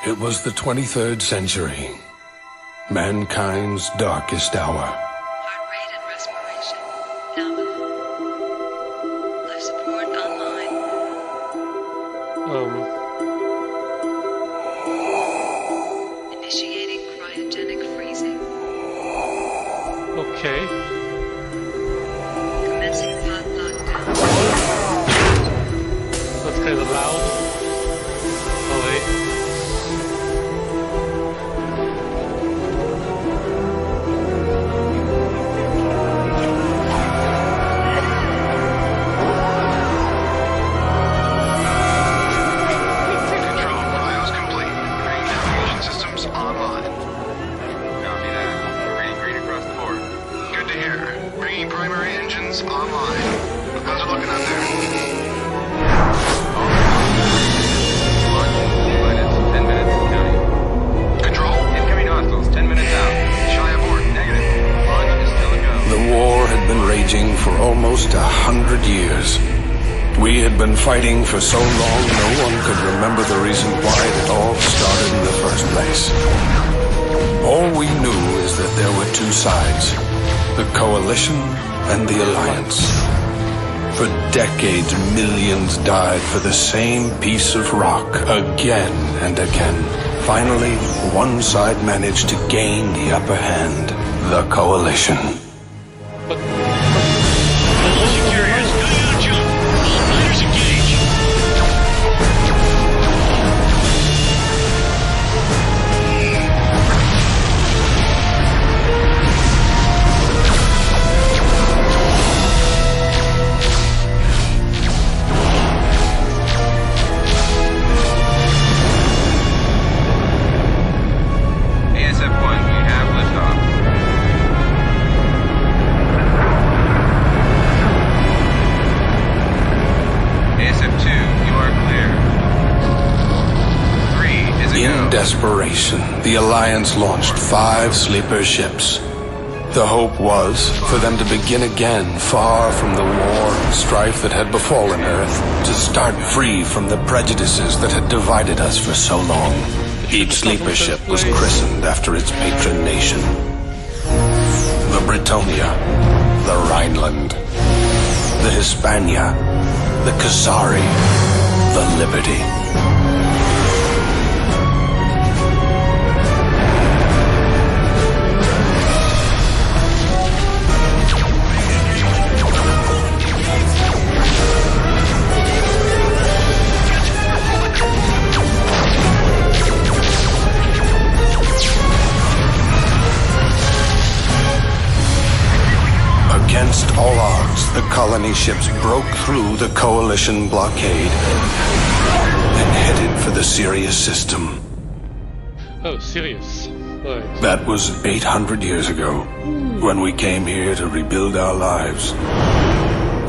It was the 23rd century, mankind's darkest hour. Heart rate and respiration nominal. Life support online. Initiating cryogenic freezing. Okay. Commencing pod lockdown. That's kind of loud. Oh wait. For almost 100 years. We had been fighting for so long, no one could remember the reason why it all started in the first place. All we knew is that there were two sides, the Coalition and the Alliance. For decades, millions died for the same piece of rock, again and again. Finally, one side managed to gain the upper hand, the Coalition. Desperation, the Alliance launched 5 sleeper ships. The hope was for them to begin again, far from the war and strife that had befallen Earth, to start free from the prejudices that had divided us for so long. Each sleeper ship was christened after its patron nation. The Britannia, the Rhineland, the Hispania, the Kasari, the Liberty. Against all odds, the colony ships broke through the Coalition blockade and headed for the Sirius system. Oh, Sirius. Right. That was 800 years ago, when we came here to rebuild our lives.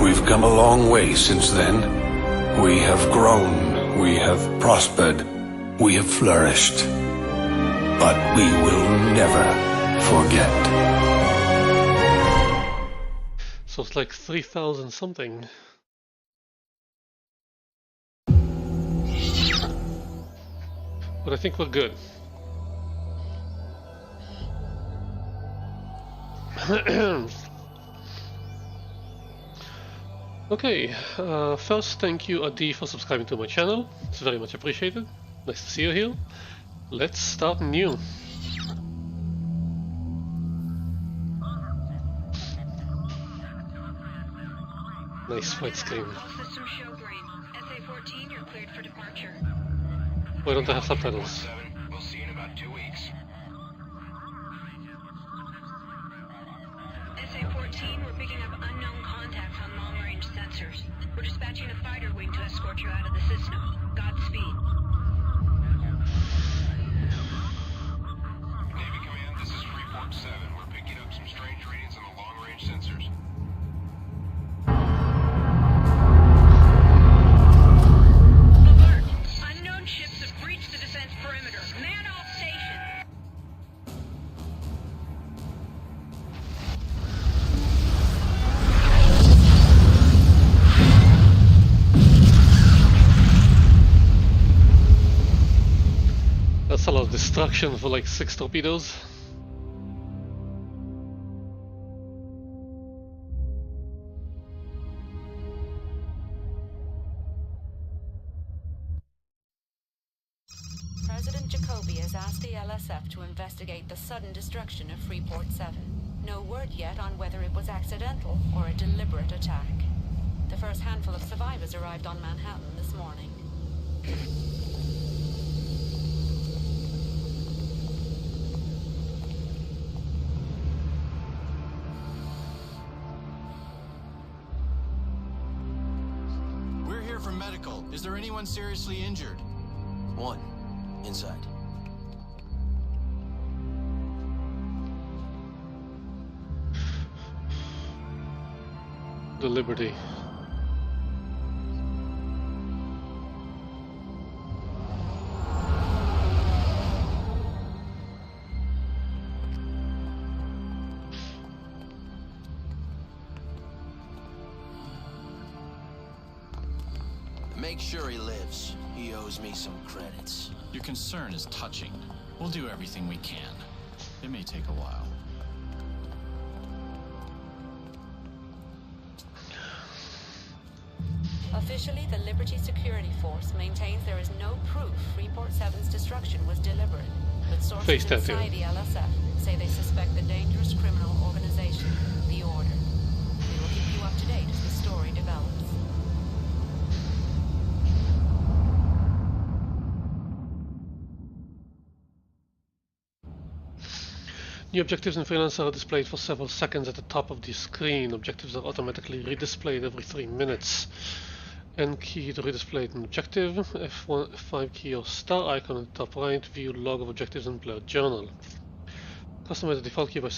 We've come a long way since then. We have grown, we have prospered, we have flourished. But we will never forget. So it's like 3,000 something. But I think we're good. Okay, first thank you Adi for subscribing to my channel. It's very much appreciated. Nice to see you here. Let's start new. Nice fight screen. All systems show green. SA-14, you're cleared for departure. Why don't I have subtitles? We'll see you in about 2 weeks. SA-14, we're picking up unknown contacts on long-range sensors. We're dispatching a fighter wing to escort you out of the system. Godspeed. Navy Command, this is Freeport 7. We're picking up some strange readings on the long-range sensors. Unknown ships have breached the defense perimeter. destruction for like 6 torpedoes. President Jacoby has asked the LSF to investigate the sudden destruction of Freeport 7. No word yet on whether it was accidental or a deliberate attack. The first handful of survivors arrived on Manhattan this morning. We're here for medical. Is there anyone seriously injured? One. Inside. The Liberty. Make sure he lives. He owes me some credits. Your concern is touching. We'll do everything we can. It may take a while. Officially, the Liberty Security Force maintains there is no proof Freeport 7's destruction was deliberate. But sources inside the LSF say they suspect the dangerous criminal organization, the Order. We will keep you up to date as the story develops. New objectives in Freelancer are displayed for several seconds at the top of the screen. Objectives are automatically redisplayed every 3 minutes. N key to redisplay an objective, F1, F5 key or star icon at the top right, view log of objectives in player journal. Customize the default key by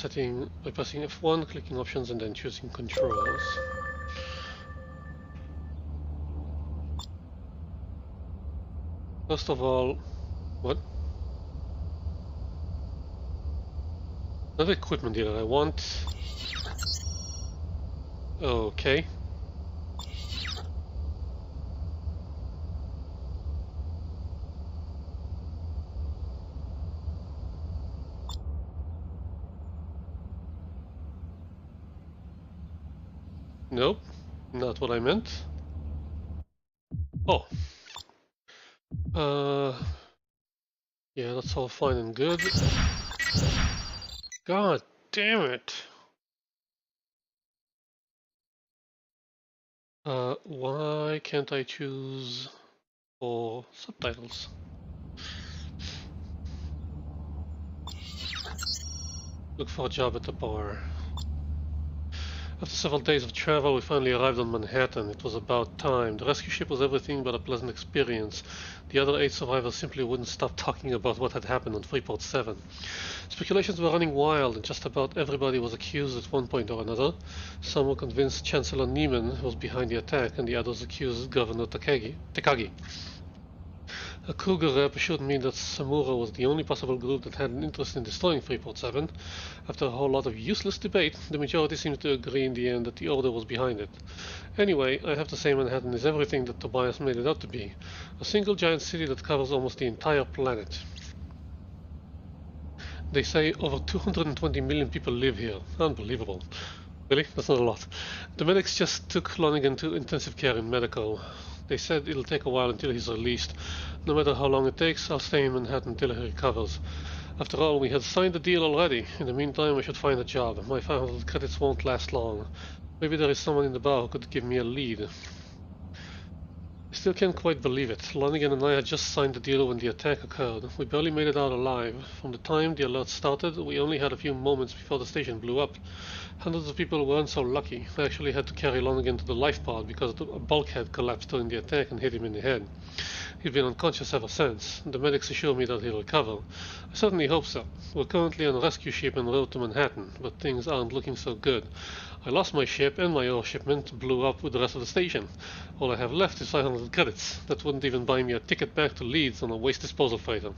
pressing F1, clicking options and then choosing controls. First of all, what? Not equipment dealer, I want... Okay. Nope, not what I meant. Oh. Yeah, that's all fine and good. God damn it. Why can't I choose for subtitles? Look for a job at the bar. After several days of travel, we finally arrived on Manhattan. It was about time. The rescue ship was everything but a pleasant experience. The other 8 survivors simply wouldn't stop talking about what had happened on Freeport 7. Speculations were running wild, and just about everybody was accused at one point or another. Some were convinced Chancellor Neiman was behind the attack, and the others accused Governor Takagi. A Kruger rep assured me that Samura was the only possible group that had an interest in destroying Freeport 7. After a whole lot of useless debate, the majority seemed to agree in the end that the Order was behind it. Anyway, I have to say Manhattan is everything that Tobias made it out to be. A single giant city that covers almost the entire planet. They say over 220 million people live here. Unbelievable. Really? That's not a lot. The medics just took Lonigan to intensive care in medical. They said it'll take a while until he's released. No matter how long it takes, I'll stay in Manhattan until he recovers. After all, we had signed the deal already. In the meantime, I should find a job. My 500 credits won't last long. Maybe there is someone in the bar who could give me a lead. I still can't quite believe it. Lonigan and I had just signed the deal when the attack occurred. We barely made it out alive. From the time the alert started, we only had a few moments before the station blew up. Hundreds of people weren't so lucky. I actually had to carry Lonigan to the life pod because a bulkhead collapsed during the attack and hit him in the head. He'd been unconscious ever since. The medics assure me that he'll recover. I certainly hope so. We're currently on a rescue ship en route to Manhattan, but things aren't looking so good. I lost my ship and my ore shipment blew up with the rest of the station. All I have left is 500 credits. That wouldn't even buy me a ticket back to Leeds on a waste disposal freighter.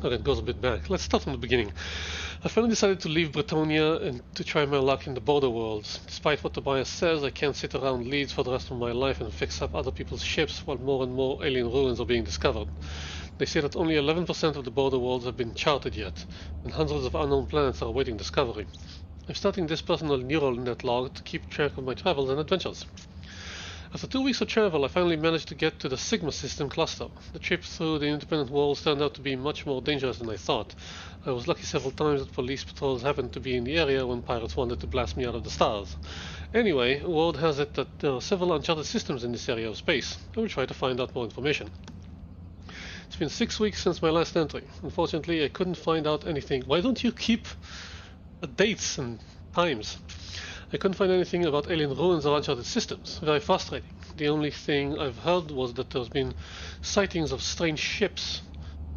Okay, it goes a bit back. Let's start from the beginning. I finally decided to leave Bretonia and to try my luck in the border worlds. Despite what Tobias says, I can't sit around Leeds for the rest of my life and fix up other people's ships while more and more alien ruins are being discovered. They say that only 11% of the border worlds have been charted yet, and hundreds of unknown planets are awaiting discovery. I'm starting this personal neural net log to keep track of my travels and adventures. After 2 weeks of travel, I finally managed to get to the Sigma system cluster. The trip through the independent worlds turned out to be much more dangerous than I thought. I was lucky several times that police patrols happened to be in the area when pirates wanted to blast me out of the stars. Anyway, word has it that there are several uncharted systems in this area of space. I will try to find out more information. It's been 6 weeks since my last entry. Unfortunately, I couldn't find out anything. Why don't you keep dates and times? I couldn't find anything about alien ruins or uncharted systems. Very frustrating. The only thing I've heard was that there's been sightings of strange ships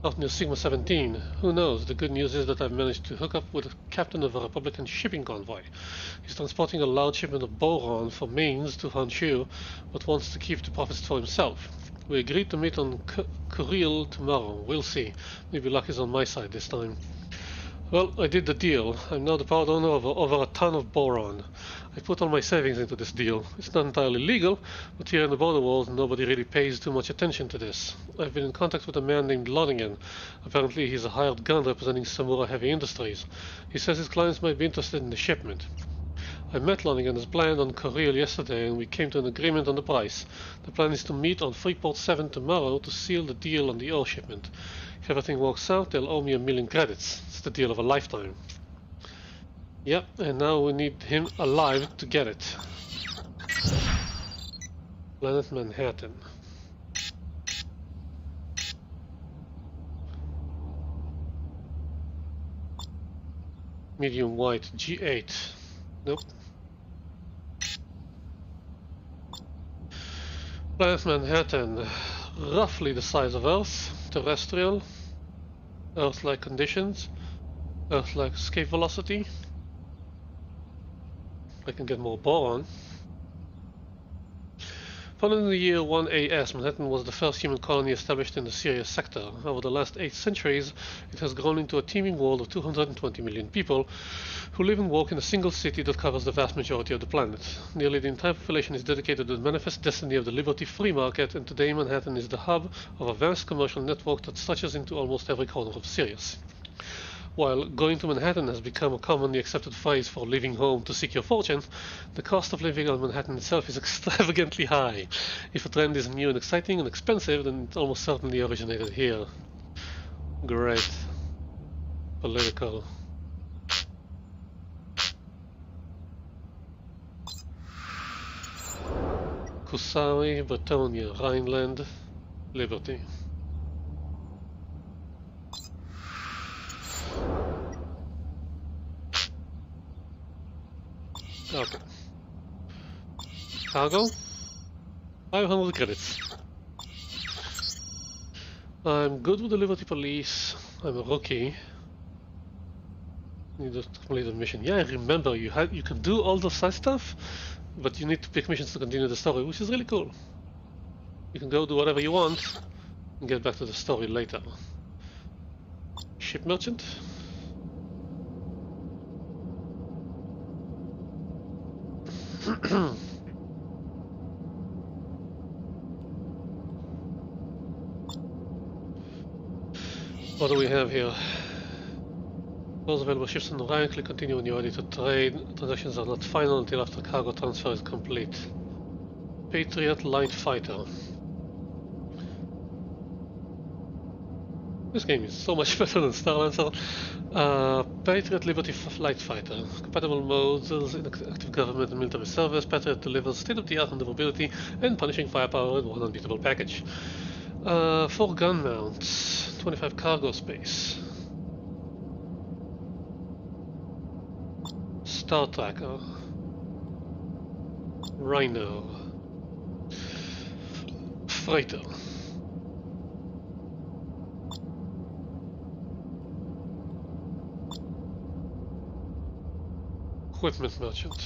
out near Sigma 17. Who knows? The good news is that I've managed to hook up with the captain of a Republican shipping convoy. He's transporting a large shipment of boron for Mainz to Honshu, but wants to keep the profits for himself. We agreed to meet on Kuriel tomorrow. We'll see. Maybe luck is on my side this time. Well, I did the deal. I'm now the proud owner of over a ton of boron. I put all my savings into this deal. It's not entirely legal, but here in the border world nobody really pays too much attention to this. I've been in contact with a man named Lonigan. Apparently he's a hired gun representing Samura Heavy Industries. He says his clients might be interested in the shipment. I met Lonigan as planned on Kuriel yesterday and we came to an agreement on the price. The plan is to meet on Freeport 7 tomorrow to seal the deal on the ore shipment. If everything works out, they'll owe me 1,000,000 credits. It's the deal of a lifetime. Yep, and now we need him alive to get it. Planet Manhattan. Medium white, G8. Nope. Planet Manhattan, roughly the size of Earth, terrestrial, Earth-like conditions, Earth-like escape velocity. I can get more boron. Founded in the year 1 AS, Manhattan was the first human colony established in the Sirius sector. Over the last 8 centuries, it has grown into a teeming world of 220 million people who live and work in a single city that covers the vast majority of the planet. Nearly the entire population is dedicated to the manifest destiny of the Liberty Free Market, and today Manhattan is the hub of a vast commercial network that stretches into almost every corner of Sirius. While going to Manhattan has become a commonly accepted phrase for leaving home to seek your fortune, the cost of living on Manhattan itself is extravagantly high. If a trend is new and exciting and expensive, then it almost certainly originated here. Great. Political. Kusawi, Bretonia, Rhineland, Liberty. Okay. Cargo? 500 credits. I'm good with the Liberty Police. I'm a rookie. Need to complete a mission. Yeah, I remember you can do all the side stuff, but you need to pick missions to continue the story, which is really cool. You can go do whatever you want and get back to the story later. Ship merchant? What do we have here? Those available ships on Orion, click continue when you're ready to trade. Transactions are not final until after cargo transfer is complete. Patriot Light Fighter. This game is so much better than Star Lancer. Patriot Liberty Light Fighter. Compatible modes in active government and military service. Patriot delivers state-of-the-art maneuverability and punishing firepower in one unbeatable package. 4 gun mounts. 25 cargo space. Star Tracker. Rhino. Freighter. Equipment merchant.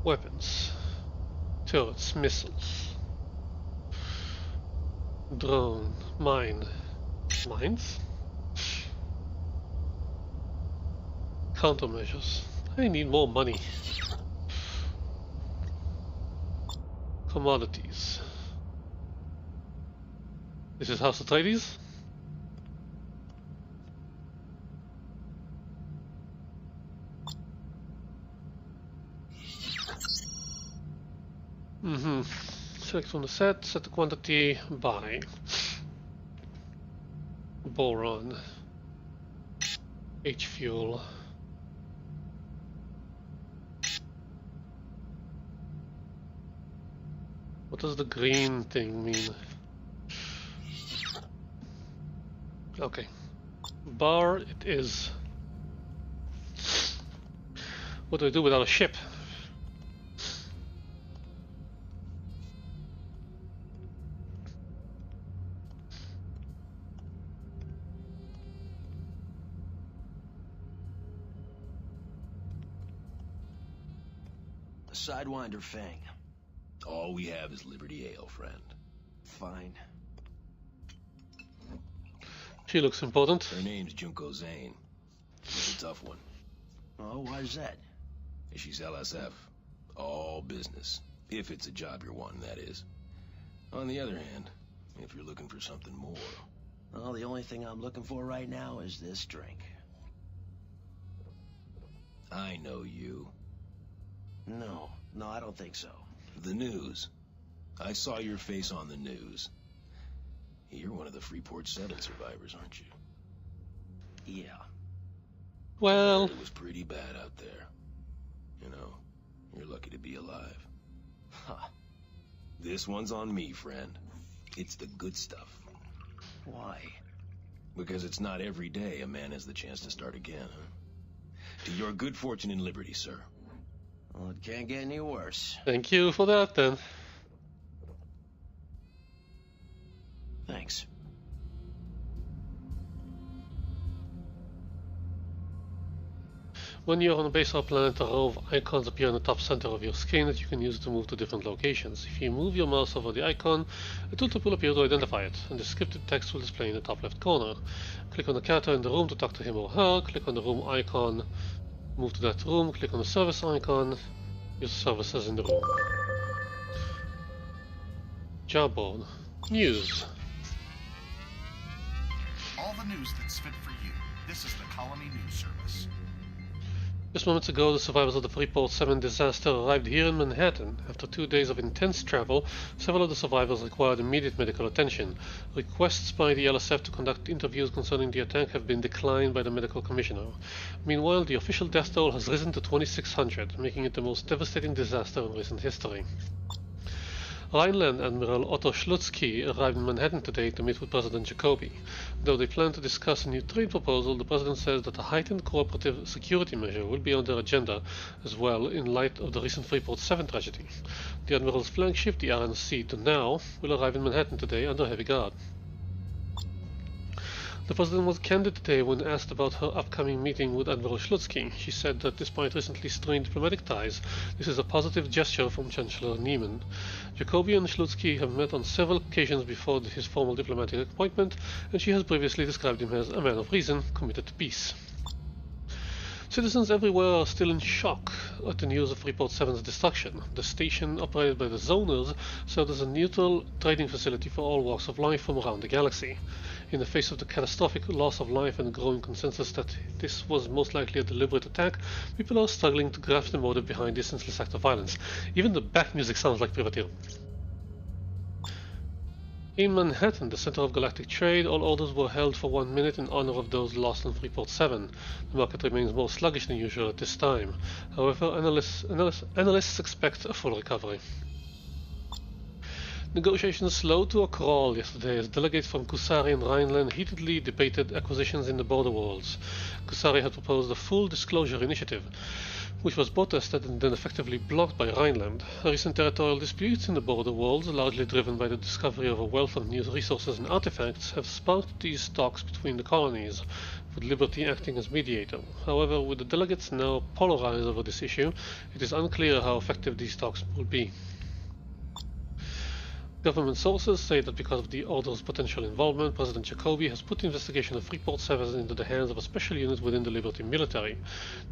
Weapons. Turrets, missiles. Drone. Mine. Mines? Countermeasures. I need more money. Commodities. This is House Atreides? Select from the set the quantity, buy. Boron. H-fuel. What does the green thing mean? Okay. Bar it is. What do I do without a ship? A Sidewinder Fang. All we have is Liberty Ale, friend. Fine. She looks important. Her name's Junko Zane. She's a tough one. Oh, why's that? She's LSF. All business. If it's a job you're wanting, that is. On the other hand, if you're looking for something more... Well, the only thing I'm looking for right now is this drink. I know you. No, I don't think so. The news. I saw your face on the news. You're one of the Freeport 7 survivors, aren't you? Yeah. Well... It was pretty bad out there. You know, you're lucky to be alive. Huh. This one's on me, friend. It's the good stuff. Why? Because it's not every day a man has the chance to start again, huh? To your good fortune and liberty, sir. Well, it can't get any worse. Thank you for that, then. Thanks. When you're on a base or planet, a row of icons appear in the top center of your screen that you can use to move to different locations. If you move your mouse over the icon, a tooltip will appear to identify it, and the scripted text will display in the top left corner. Click on the character in the room to talk to him or her, click on the room icon, move to that room, click on the service icon, use services in the room. Job board. News. All the news that's fit for you. This is the Colony News Service. Just moments ago, the survivors of the Freeport 7 disaster arrived here in Manhattan. After 2 days of intense travel, several of the survivors required immediate medical attention. Requests by the LSF to conduct interviews concerning the attack have been declined by the medical commissioner. Meanwhile, the official death toll has risen to 2,600, making it the most devastating disaster in recent history. Rhineland Admiral Otto Schlutsky arrived in Manhattan today to meet with President Jacoby. Though they plan to discuss a new trade proposal, the President says that a heightened cooperative security measure will be on their agenda as well in light of the recent Freeport 7 tragedy. The Admiral's flagship, the RNC Donau, will arrive in Manhattan today under heavy guard. The President was candid today when asked about her upcoming meeting with Admiral Schlutsky. She said that despite recently strained diplomatic ties, this is a positive gesture from Chancellor Niemann. Jacoby and Schlutsky have met on several occasions before his formal diplomatic appointment, and she has previously described him as a man of reason, committed to peace. Citizens everywhere are still in shock at the news of Freeport 7's destruction. The station, operated by the Zoners, served as a neutral trading facility for all walks of life from around the galaxy. In the face of the catastrophic loss of life and the growing consensus that this was most likely a deliberate attack, people are struggling to grasp the motive behind this senseless act of violence. Even the back music sounds like privateer. In Manhattan, the center of galactic trade, all orders were held for 1 minute in honor of those lost on Freeport 7. The market remains more sluggish than usual at this time. However, analysts expect a full recovery. Negotiations slowed to a crawl yesterday as delegates from Kusari and Rhineland heatedly debated acquisitions in the border worlds. Kusari had proposed a full disclosure initiative, which was protested and then effectively blocked by Rhineland. Recent territorial disputes in the border worlds, largely driven by the discovery of a wealth of new resources and artifacts, have sparked these talks between the colonies, with Liberty acting as mediator. However, with the delegates now polarized over this issue, it is unclear how effective these talks will be. Government sources say that because of the Order's potential involvement, President Jacoby has put the investigation of Freeport 7 into the hands of a special unit within the Liberty military.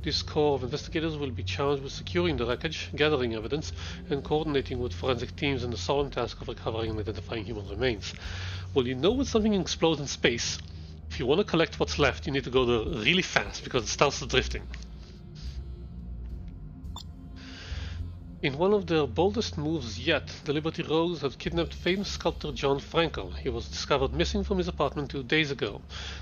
This corps of investigators will be charged with securing the wreckage, gathering evidence, and coordinating with forensic teams in the solemn task of recovering and identifying human remains. Well, you know when something explodes in space, if you want to collect what's left, you need to go there really fast because it starts drifting. In one of their boldest moves yet, the Liberty Rogues have kidnapped famous sculptor John Frankel. He was discovered missing from his apartment 2 days ago.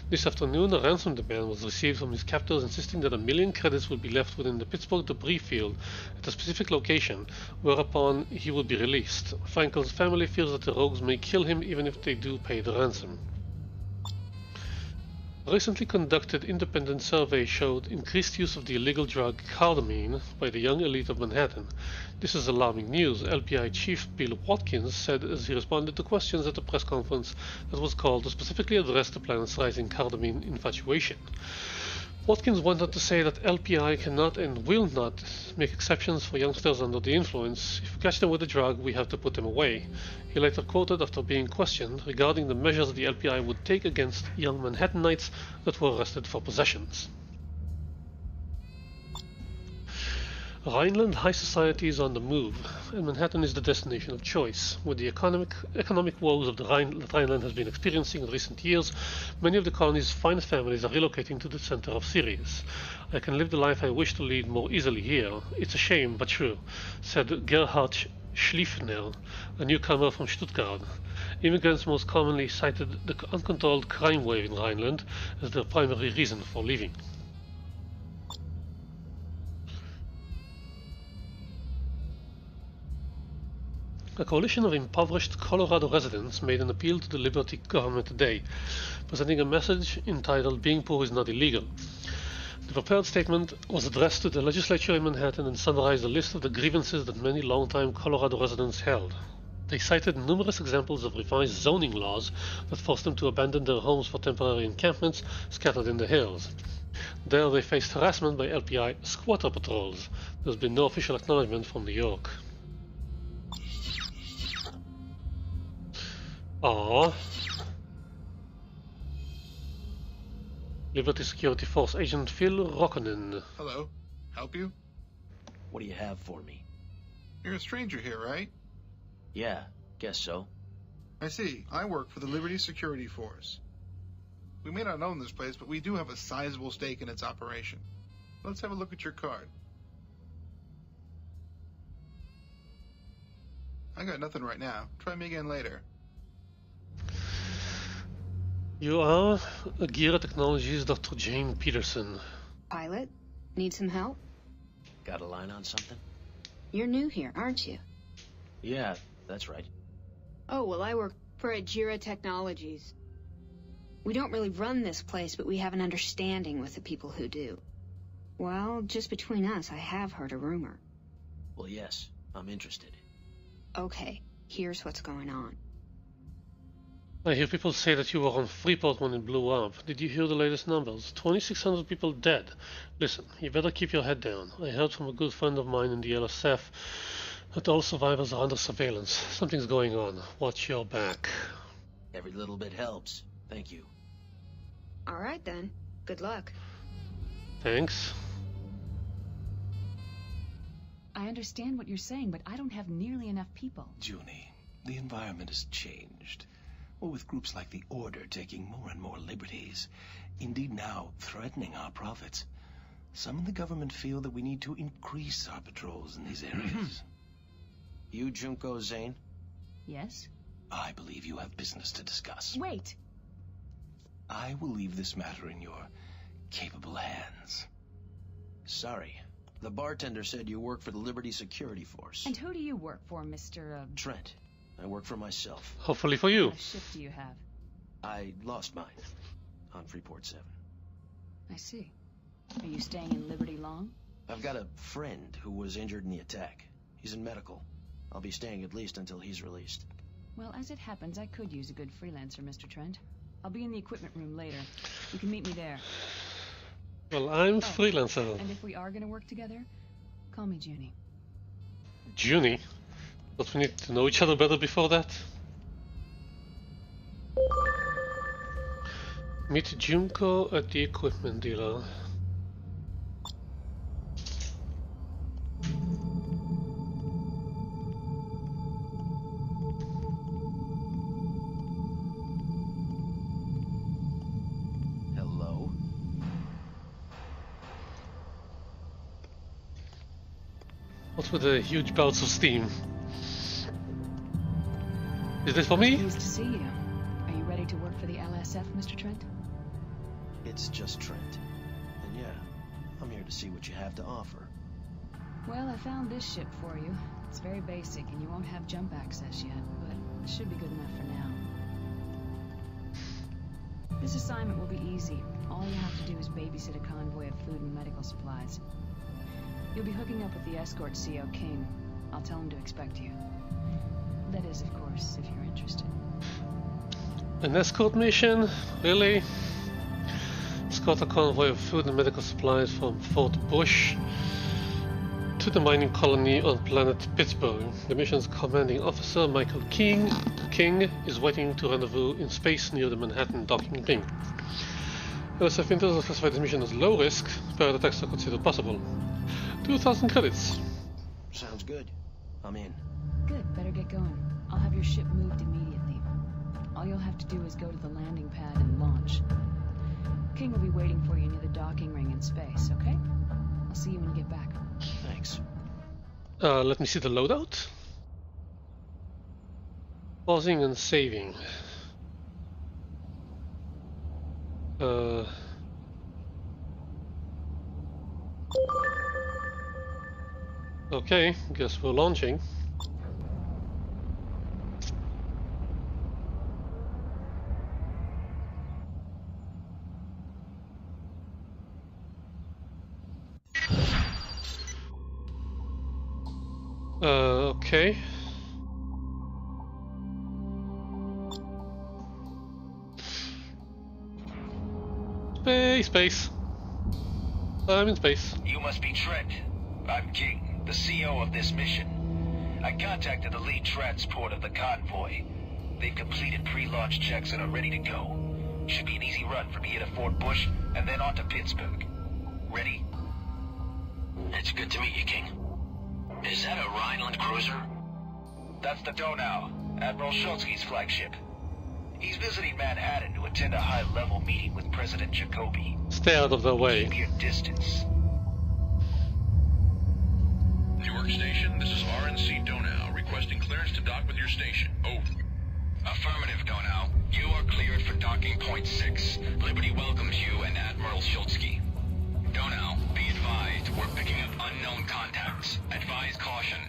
This afternoon, a ransom demand was received from his captors insisting that 1 million credits will be left within the Pittsburgh debris field at a specific location, whereupon he will be released. Frankel's family fears that the Rogues may kill him even if they do pay the ransom. A recently conducted independent survey showed increased use of the illegal drug cardamine by the young elite of Manhattan. This is alarming news, LPI Chief Bill Watkins said as he responded to questions at a press conference that was called to specifically address the planet's rising cardamine infatuation. Watkins went on to say that LPI cannot and will not make exceptions for youngsters under the influence. If we catch them with the drug, we have to put them away. He later quoted after being questioned regarding the measures the LPI would take against young Manhattanites that were arrested for possessions. Rhineland high society is on the move, and Manhattan is the destination of choice. With the economic woes of that Rhineland has been experiencing in recent years, many of the colony's finest families are relocating to the center of Sirius. I can live the life I wish to lead more easily here. It's a shame, but true, said Gerhard Schlieffner, a newcomer from Stuttgart. Immigrants most commonly cited the uncontrolled crime wave in Rhineland as their primary reason for leaving. A coalition of impoverished Colorado residents made an appeal to the Liberty government today, presenting a message entitled "Being Poor is Not Illegal." The prepared statement was addressed to the legislature in Manhattan and summarized a list of the grievances that many longtime Colorado residents held. They cited numerous examples of revised zoning laws that forced them to abandon their homes for temporary encampments scattered in the hills. There they faced harassment by LPI squatter patrols. There's been no official acknowledgement from New York. Aww. Liberty Security Force Agent Phil Rockonen. Hello. Help you? What do you have for me? You're a stranger here, right? Yeah, guess so. I see. I work for the Liberty Security Force. We may not own this place, but we do have a sizable stake in its operation. Let's have a look at your card. I got nothing right now. Try me again later. You are Agira Technologies Dr. Jane Peterson. Pilot? Need some help? Got a line on something? You're new here, aren't you? Yeah, that's right. Oh, well, I work for Agira Technologies. We don't really run this place, but we have an understanding with the people who do. Well, just between us, I have heard a rumor. Well, yes, I'm interested. Okay, here's what's going on. I hear people say that you were on Freeport when it blew up. Did you hear the latest numbers? 2,600 people dead. Listen, you better keep your head down. I heard from a good friend of mine in the LSF that all survivors are under surveillance. Something's going on. Watch your back. Every little bit helps. Thank you. All right, then. Good luck. Thanks. I understand what you're saying, but I don't have nearly enough people. Junie, the environment has changed. Or with groups like the Order taking more and more liberties, indeed now threatening our profits. Some in the government feel that we need to increase our patrols in these areas. You, Junko Zane? Yes? I believe you have business to discuss. Wait! I will leave this matter in your capable hands. Sorry. The bartender said you work for the Liberty Security Force. And who do you work for, Mr. Trent. I work for myself. Hopefully for you. What shift do you have? I lost mine on Freeport 7. I see. Are you staying in Liberty long? I've got a friend who was injured in the attack. He's in medical. I'll be staying at least until he's released. Well, as it happens, I could use a good freelancer, Mr. Trent. I'll be in the equipment room later. You can meet me there. Well, I'm Freelancer. And if we are going to work together, call me Junie. Junie? But we need to know each other better before that? Meet Junko at the equipment dealer. Hello? What's with the huge bouts of steam? Is this for me? Pleased to see you. Are you ready to work for the LSF, Mr. Trent? It's just Trent. And yeah, I'm here to see what you have to offer. Well, I found this ship for you. It's very basic, and you won't have jump access yet, but it should be good enough for now. This assignment will be easy. All you have to do is babysit a convoy of food and medical supplies. You'll be hooking up with the escort CO King. I'll tell him to expect you. That is, of course, if you're interested. An escort mission? Really? Escort a convoy of food and medical supplies from Fort Bush to the mining colony on planet Pittsburgh. The mission's commanding officer, Michael King, is waiting to rendezvous in space near the Manhattan docking ring. LSF Intel classified this mission as low risk, but attacks are considered possible. 2,000 credits. Sounds good. I'm in. Good, better get going. I'll have your ship moved immediately. All you'll have to do is go to the landing pad and launch. King will be waiting for you near the docking ring in space, okay? I'll see you when you get back. Thanks. Let me see the loadout. Pausing and saving. Okay, guess we're launching. Okay. Space. I'm in space. You must be Trent. I'm King, the CO of this mission. I contacted the lead transport of the convoy. They've completed pre-launch checks and are ready to go. Should be an easy run from here to Fort Bush and then on to Pittsburgh. Ready? It's good to meet you, King. Is that a Rhineland cruiser? That's the Donau, Admiral Schultzky's flagship. He's visiting Manhattan to attend a high-level meeting with President Jacoby. Stay out of the way. Keep your distance. Newark Station, this is RNC Donau, requesting clearance to dock with your station. Over. Affirmative, Donau. You are cleared for docking point 6. Liberty welcomes you and Admiral Schultzky. Donau, be advised, we're picking up unknown contacts. Advise caution.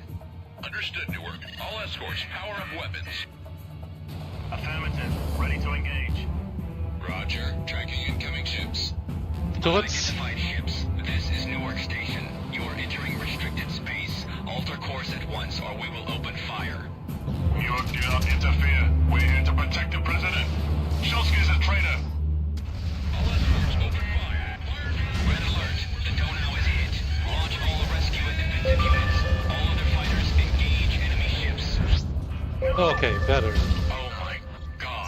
Understood, Newark. All escorts, power up weapons. Affirmative. Ready to engage. Roger. Tracking incoming ships. Turrets. Unidentified ships. This is Newark Station. You are entering restricted space. Alter course at once or we will open fire. Newark, do not interfere. We're here to protect the president. Schultzky's a traitor. All escorts, open fire. Red alert. The Donau is hit. Launch all rescue and defensive units. All other fighters engage enemy ships. Okay, better. Oh my god.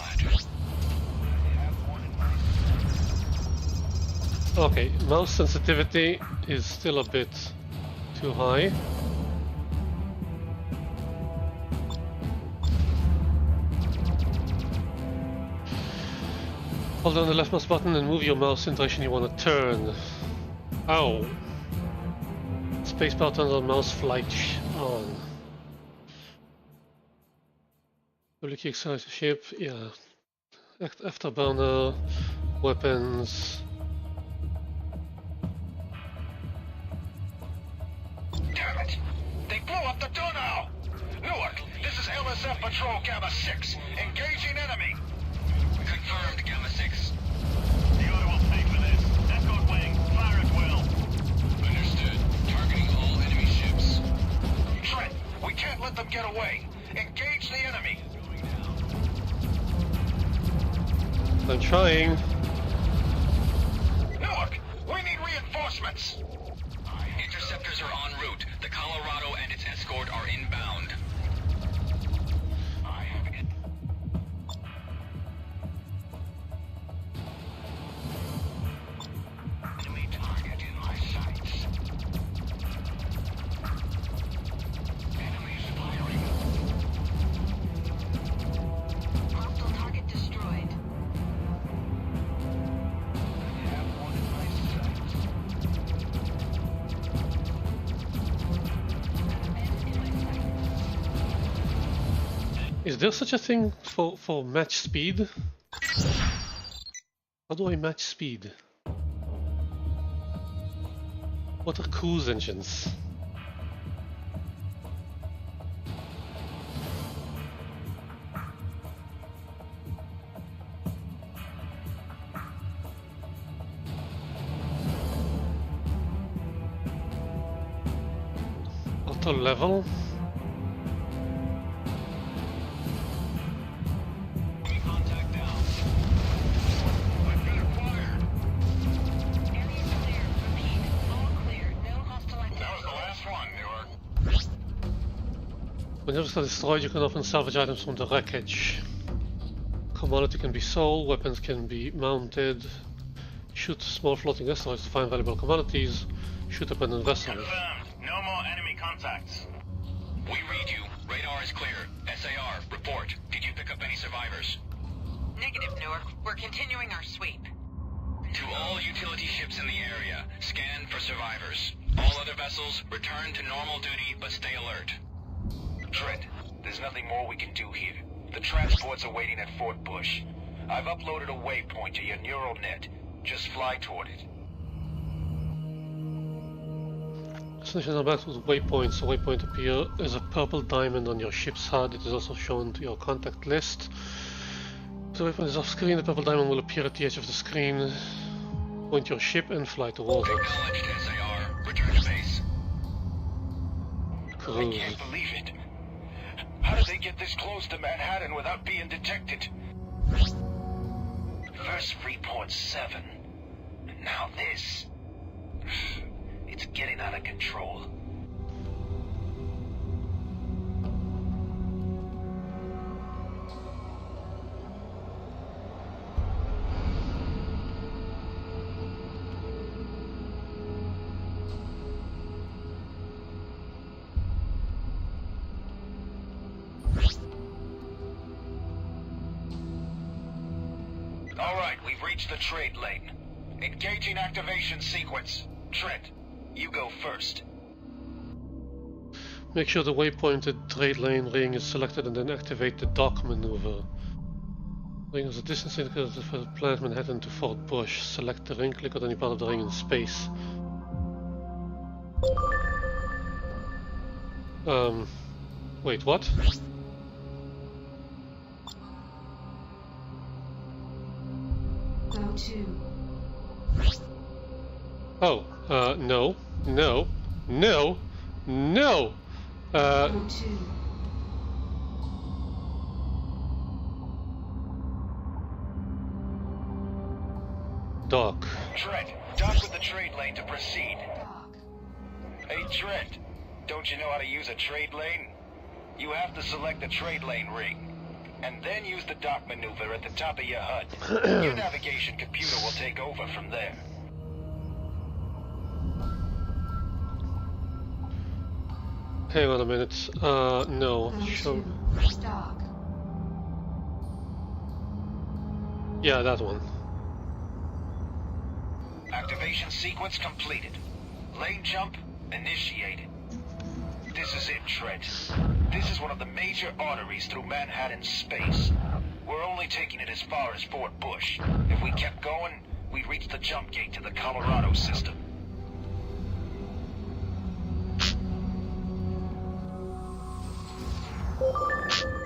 Okay, mouse sensitivity is still a bit too high. Hold down the left mouse button and move your mouse in the direction you want to turn. Ow! Spacebar turns on mouse flight on. Double click size the ship, yeah. Afterburner, weapons. Damn it! They blew up the Donau! Newark, this is LSF Patrol Gamma 6. Engaging enemy! Confirmed, Gamma 6. The order will pay for this. Escort wing, fire at will. Understood. Targeting all enemy ships. Trent, we can't let them get away. Engage the enemy. I'm trying. Newark, we need reinforcements. Interceptors are en route. The Colorado and its escort are inbound. Is there such a thing for match speed? How do I match speed? What are cruise engines? Auto level. When units are destroyed, you can often salvage items from the wreckage. Commodity can be sold, weapons can be mounted. Shoot small floating asteroids to find valuable commodities. Shoot abandoned vessels. Confirmed. No more enemy contacts. We read you. Radar is clear. SAR, report. Did you pick up any survivors? Negative, Newark. We're continuing our sweep. To all utility ships in the area, scan for survivors. All other vessels, return to normal duty, but stay alert. Trent, there's nothing more we can do here. The transports are waiting at Fort Bush. I've uploaded a waypoint to your neural net. Just fly toward it. Destinations are marked with waypoints. A waypoint appears as a purple diamond on your ship's HUD. It is also shown to your contact list. If the waypoint is off screen, the purple diamond will appear at the edge of the screen. Point your ship and fly towards it. Acknowledged, SAR. Return to base. Cruise. I can't believe it. How did they get this close to Manhattan without being detected? First Freeport 7, and now this. It's getting out of control. The trade lane. Engaging activation sequence. Trent, you go first. Make sure the waypointed trade lane ring is selected and then activate the dock maneuver. Ring is a distance indicator for the planet Manhattan to Fort Bush. Select the ring, click on any part of the ring in space. Wait, what? Oh, no, no, no, no! Dock. Trent, dock with the trade lane to proceed. Hey, Trent, don't you know how to use a trade lane? You have to select the trade lane ring, and then use the dock maneuver at the top of your HUD. Your navigation computer will take over from there. Hang on a minute. No. Show. Yeah, that one. Activation sequence completed. Lane jump initiated. This is it, Trent. This is one of the major arteries through Manhattan space. We're only taking it as far as Fort Bush. If we kept going, we'd reach the jump gate to the Colorado system.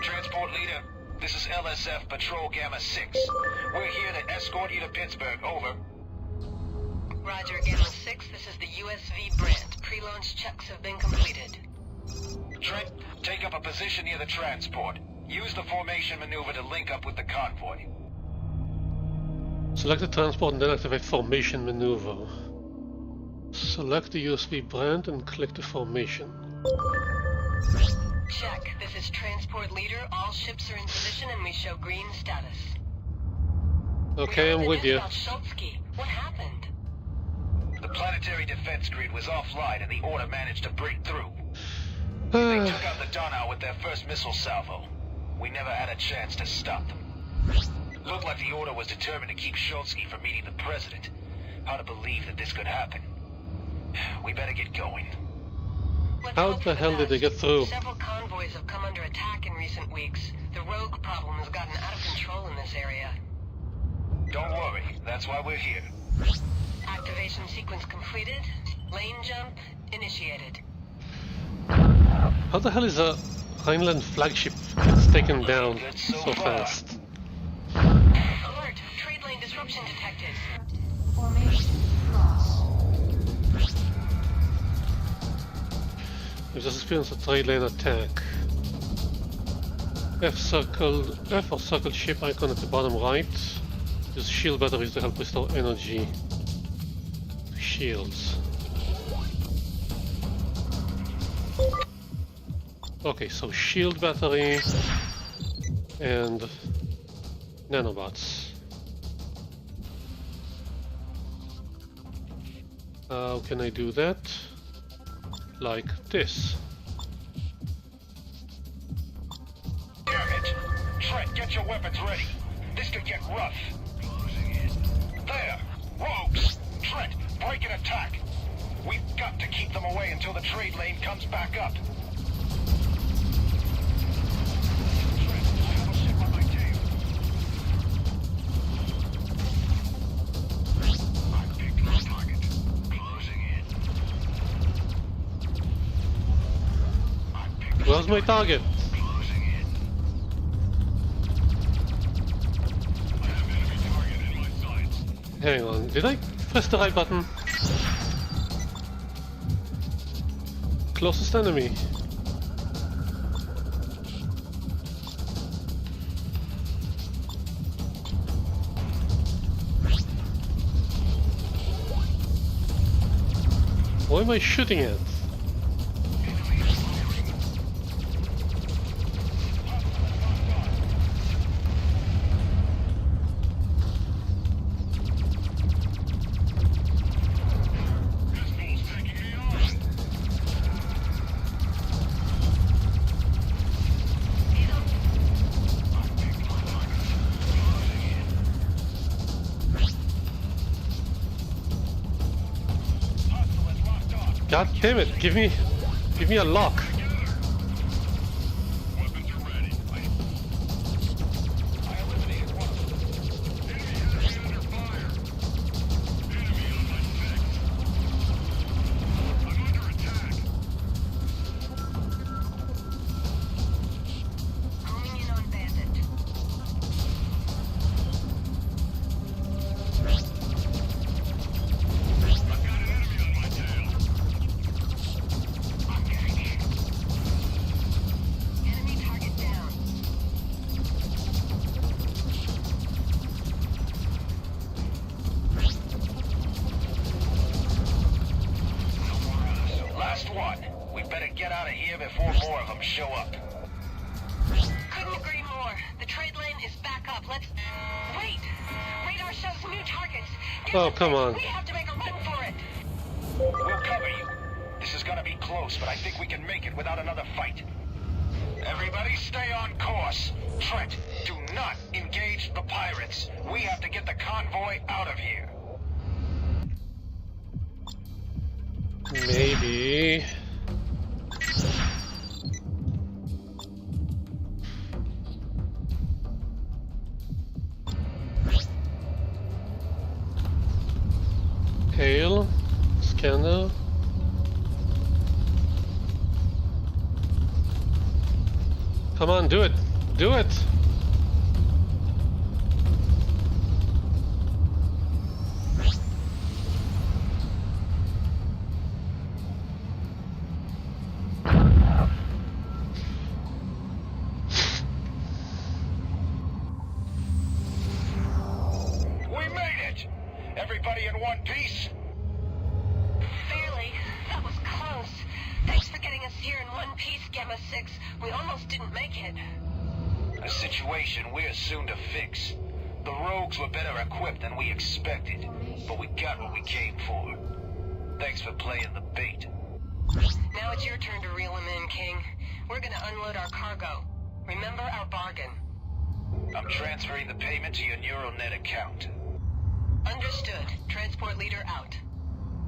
Transport leader, this is LSF Patrol Gamma 6. We're here to escort you to Pittsburgh, over. Roger, Gamma 6, this is the USV Brent. Pre-launch checks have been completed. Trent, take up a position near the transport. Use the formation maneuver to link up with the convoy. Select the transport and then activate formation maneuver. Select the USV brand and click the formation. Check. This is transport leader. All ships are in position and we show green status. Okay, I'm with you. What happened? The planetary defense grid was offline and the order managed to break through. They took out the Donau with their first missile salvo. We never had a chance to stop them. Looked like the order was determined to keep Shulsky from meeting the president. Hard to believe that this could happen. We better get going. How the hell did they get through? Several convoys have come under attack in recent weeks. The The rogue problem has gotten out of control in this area. Don't worry, that's why we're here. Activation sequence completed. Lane jump initiated. How the hell is a Rhineland flagship gets taken down so fast? Alert! Trade lane disruption detected. Formation lost. We've just experienced a trade lane attack. F or circle ship icon at the bottom right. Use shield batteries to help restore energy to shields. Okay, so shield battery and nanobots. How can I do that? Like this. Damn it! Trent, get your weapons ready. This could get rough. There! Rogues! Trent, break an attack! We've got to keep them away until the trade lane comes back up. Trent, I have a ship on my tail. I picked my target. Closing in. Where's my target? Closing in. I have enemy target in my sights. Hang on, did I press the right button? Closest enemy. What am I shooting at? God damn it, give me a lock. Weapons are ready. I eliminated one. Enemy under fire. Enemy on my 6. I'm under attack. Homing in on bandit. I've got an enemy on my tail. I'm getting hit. Enemy target down. Last one. We better get out of here before more of them show up. Couldn't agree more. The trade lane is back up. Let's... Wait! Radar shows new targets. Get Oh, the come fix. on. We have to make a run for it. We'll cover you. This is gonna be close, but I think we can make it without another fight. Everybody stay on course. Trent, do not engage the pirates. We have to get the convoy out of here. Maybe. Hail, scanner. Come on, do it. Do it. We made it! Everybody in one piece? Barely. That was close. Thanks for getting us here in one piece, Gamma 6. We almost didn't make it. A situation we're soon to fix. The rogues were better equipped than we expected, but we got what we came for. Thanks for playing the bait. Now it's your turn to reel him in, King. We're gonna unload our cargo. Remember our bargain. I'm transferring the payment to your neural net account. Understood. Transport leader out.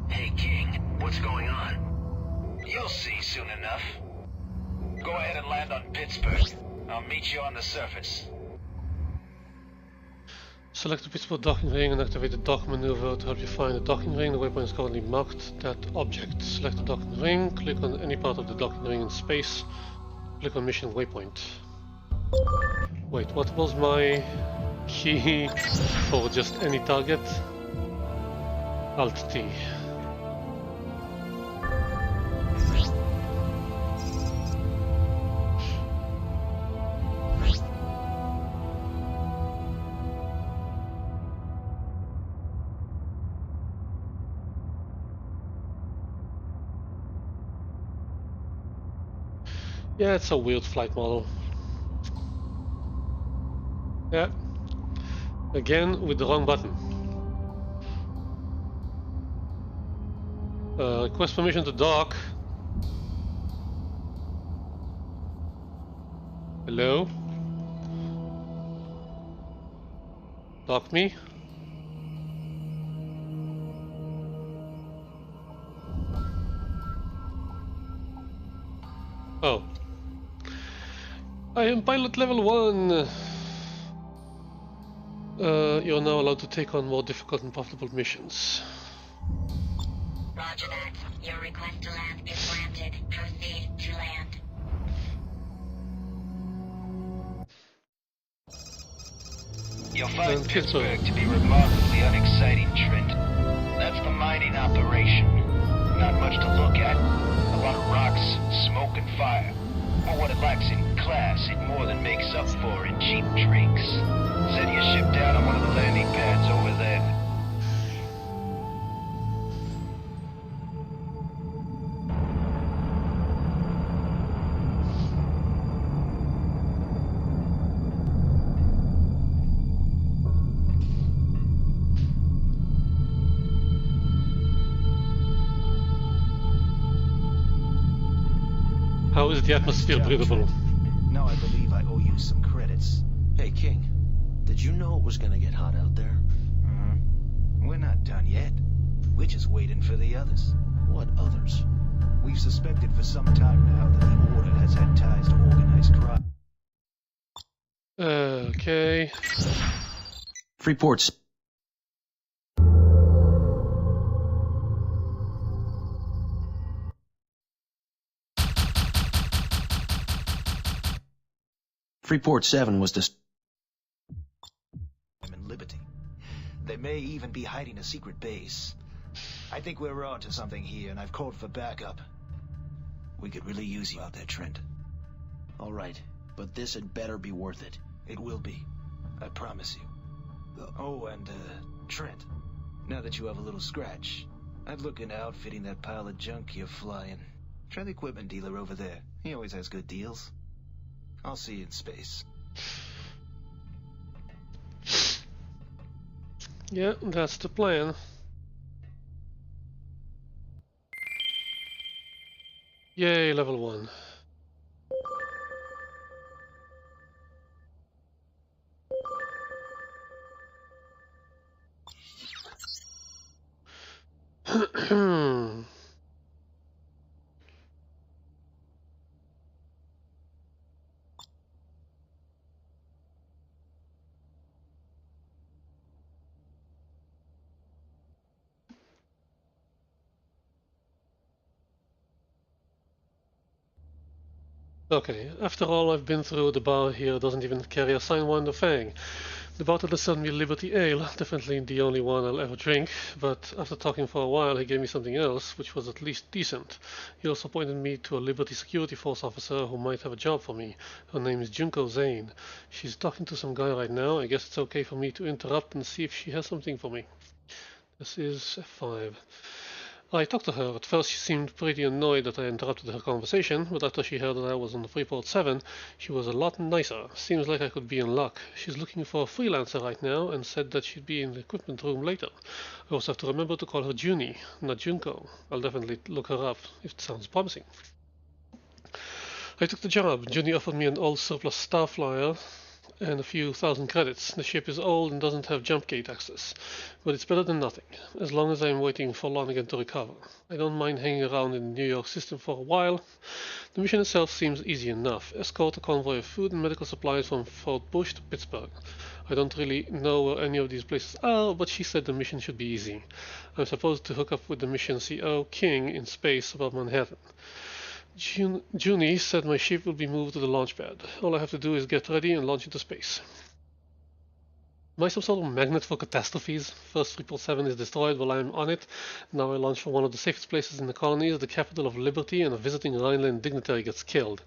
Hey, King, what's going on? You'll see soon enough. Go ahead and land on Pittsburgh. I'll meet you on the surface. Select the visible docking ring and activate the dock maneuver to help you find the docking ring. The waypoint is currently marked that object. Select the docking ring, click on any part of the docking ring in space, click on mission waypoint. Wait, what was my key for just any target? Alt T. Yeah, it's a weird flight model. Yeah. Again, with the wrong button. Request permission to dock. Hello? Dock me? Oh. I am pilot level 1. You're now allowed to take on more difficult and profitable missions. Roger that. Your request to land is granted. Proceed to land. You'll find Pittsburgh to be remarkably unexciting, Trent. That's the mining operation. Not much to look at. A lot of rocks, smoke, and fire. But what it lacks in class, it more than makes up for in cheap drinks. Set your ship down on one of the landing pads over there. How is the atmosphere breathable? Now I believe I owe you some credits. Hey, King. Did you know it was gonna get hot out there? We're not done yet. We're just waiting for the others. What others? We've suspected for some time now that the Order has had ties to organized crime. Okay. Freeport's. Freeport 7 was in Liberty. They may even be hiding a secret base. I think we're on to something here, and I've called for backup. We could really use you out there, Trent. All right, but this had better be worth it. It will be. I promise you. Oh, and, Trent, now that you have a little scratch, I'd look into outfitting that pile of junk you're flying. Try the equipment dealer over there. He always has good deals. I'll see you in space. Yeah, that's the plan. Yay, level 1. Okay, after all I've been through, the bar here doesn't even carry a Sidewinder Fang. The bartender sent me Liberty Ale, definitely the only one I'll ever drink, but after talking for a while he gave me something else, which was at least decent. He also pointed me to a Liberty Security Force officer who might have a job for me. Her name is Junko Zane. She's talking to some guy right now. I guess it's okay for me to interrupt and see if she has something for me. This is F5. I talked to her. At first she seemed pretty annoyed that I interrupted her conversation, but after she heard that I was on the Freeport 7, she was a lot nicer. Seems like I could be in luck. She's looking for a freelancer right now and said that she'd be in the equipment room later. I also have to remember to call her Junie, not Junko. I'll definitely look her up if it sounds promising. I took the job. Junie offered me an old surplus Starflyer and a few thousand credits. The ship is old and doesn't have jump gate access, but it's better than nothing, as long as I am waiting for Lonigan to recover. I don't mind hanging around in the New York system for a while. The mission itself seems easy enough. Escort a convoy of food and medical supplies from Fort Bush to Pittsburgh. I don't really know where any of these places are, but she said the mission should be easy. I'm supposed to hook up with the mission CO King in space above Manhattan. Junie said my ship will be moved to the launch pad. All I have to do is get ready and launch into space. Am I some sort of magnet for catastrophes? First 777 is destroyed while I am on it. Now I launch from one of the safest places in the colonies, the capital of liberty, and a visiting Rhineland dignitary gets killed.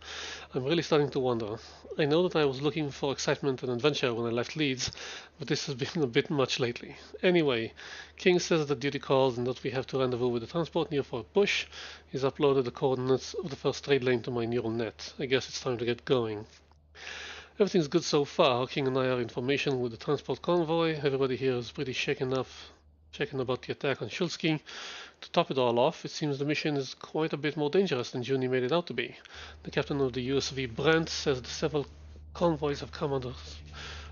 I'm really starting to wonder. I know that I was looking for excitement and adventure when I left Leeds, but this has been a bit much lately. Anyway, King says that duty calls and that we have to rendezvous with the transport near Fort Bush. He's uploaded the coordinates of the first trade lane to my neural net. I guess it's time to get going. Everything's good so far. King and I are in formation with the transport convoy. Everybody here is pretty shaken about the attack on Shulsky. To top it all off, it seems the mission is quite a bit more dangerous than Junie made it out to be. The captain of the USV Brent says that several convoys have come under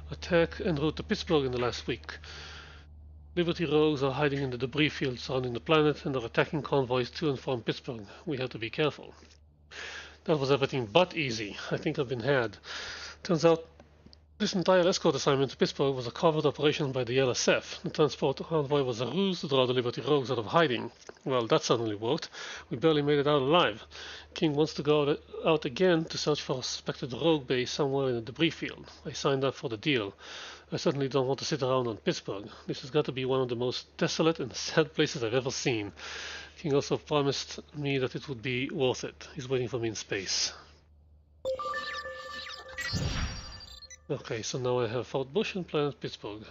attack en route to Pittsburgh in the last week. Liberty rogues are hiding in the debris field surrounding the planet and are attacking convoys to and from Pittsburgh. We have to be careful. That was everything but easy. I think I've been had. Turns out this entire escort assignment to Pittsburgh was a covert operation by the LSF. The transport convoy was a ruse to draw the Liberty rogues out of hiding. Well, that suddenly worked. We barely made it out alive. King wants to go out again to search for a suspected rogue base somewhere in the debris field. I signed up for the deal. I certainly don't want to sit around on Pittsburgh. This has got to be one of the most desolate and sad places I've ever seen. King also promised me that it would be worth it. He's waiting for me in space. Okay, so now I have Fort Bush and Planet Pittsburgh,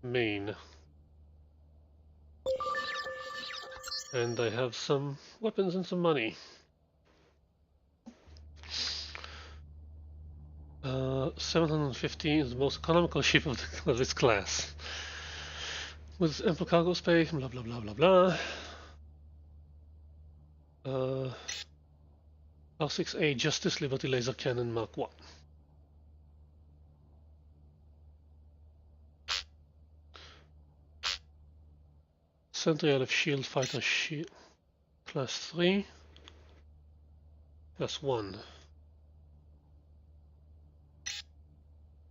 Maine. And I have some weapons and some money. 750 is the most economical ship of its class. With ample cargo space, blah blah blah blah blah. R6A Justice Liberty Laser Cannon Mark 1. Sentry LF Shield Fighter Class 3. Class 1.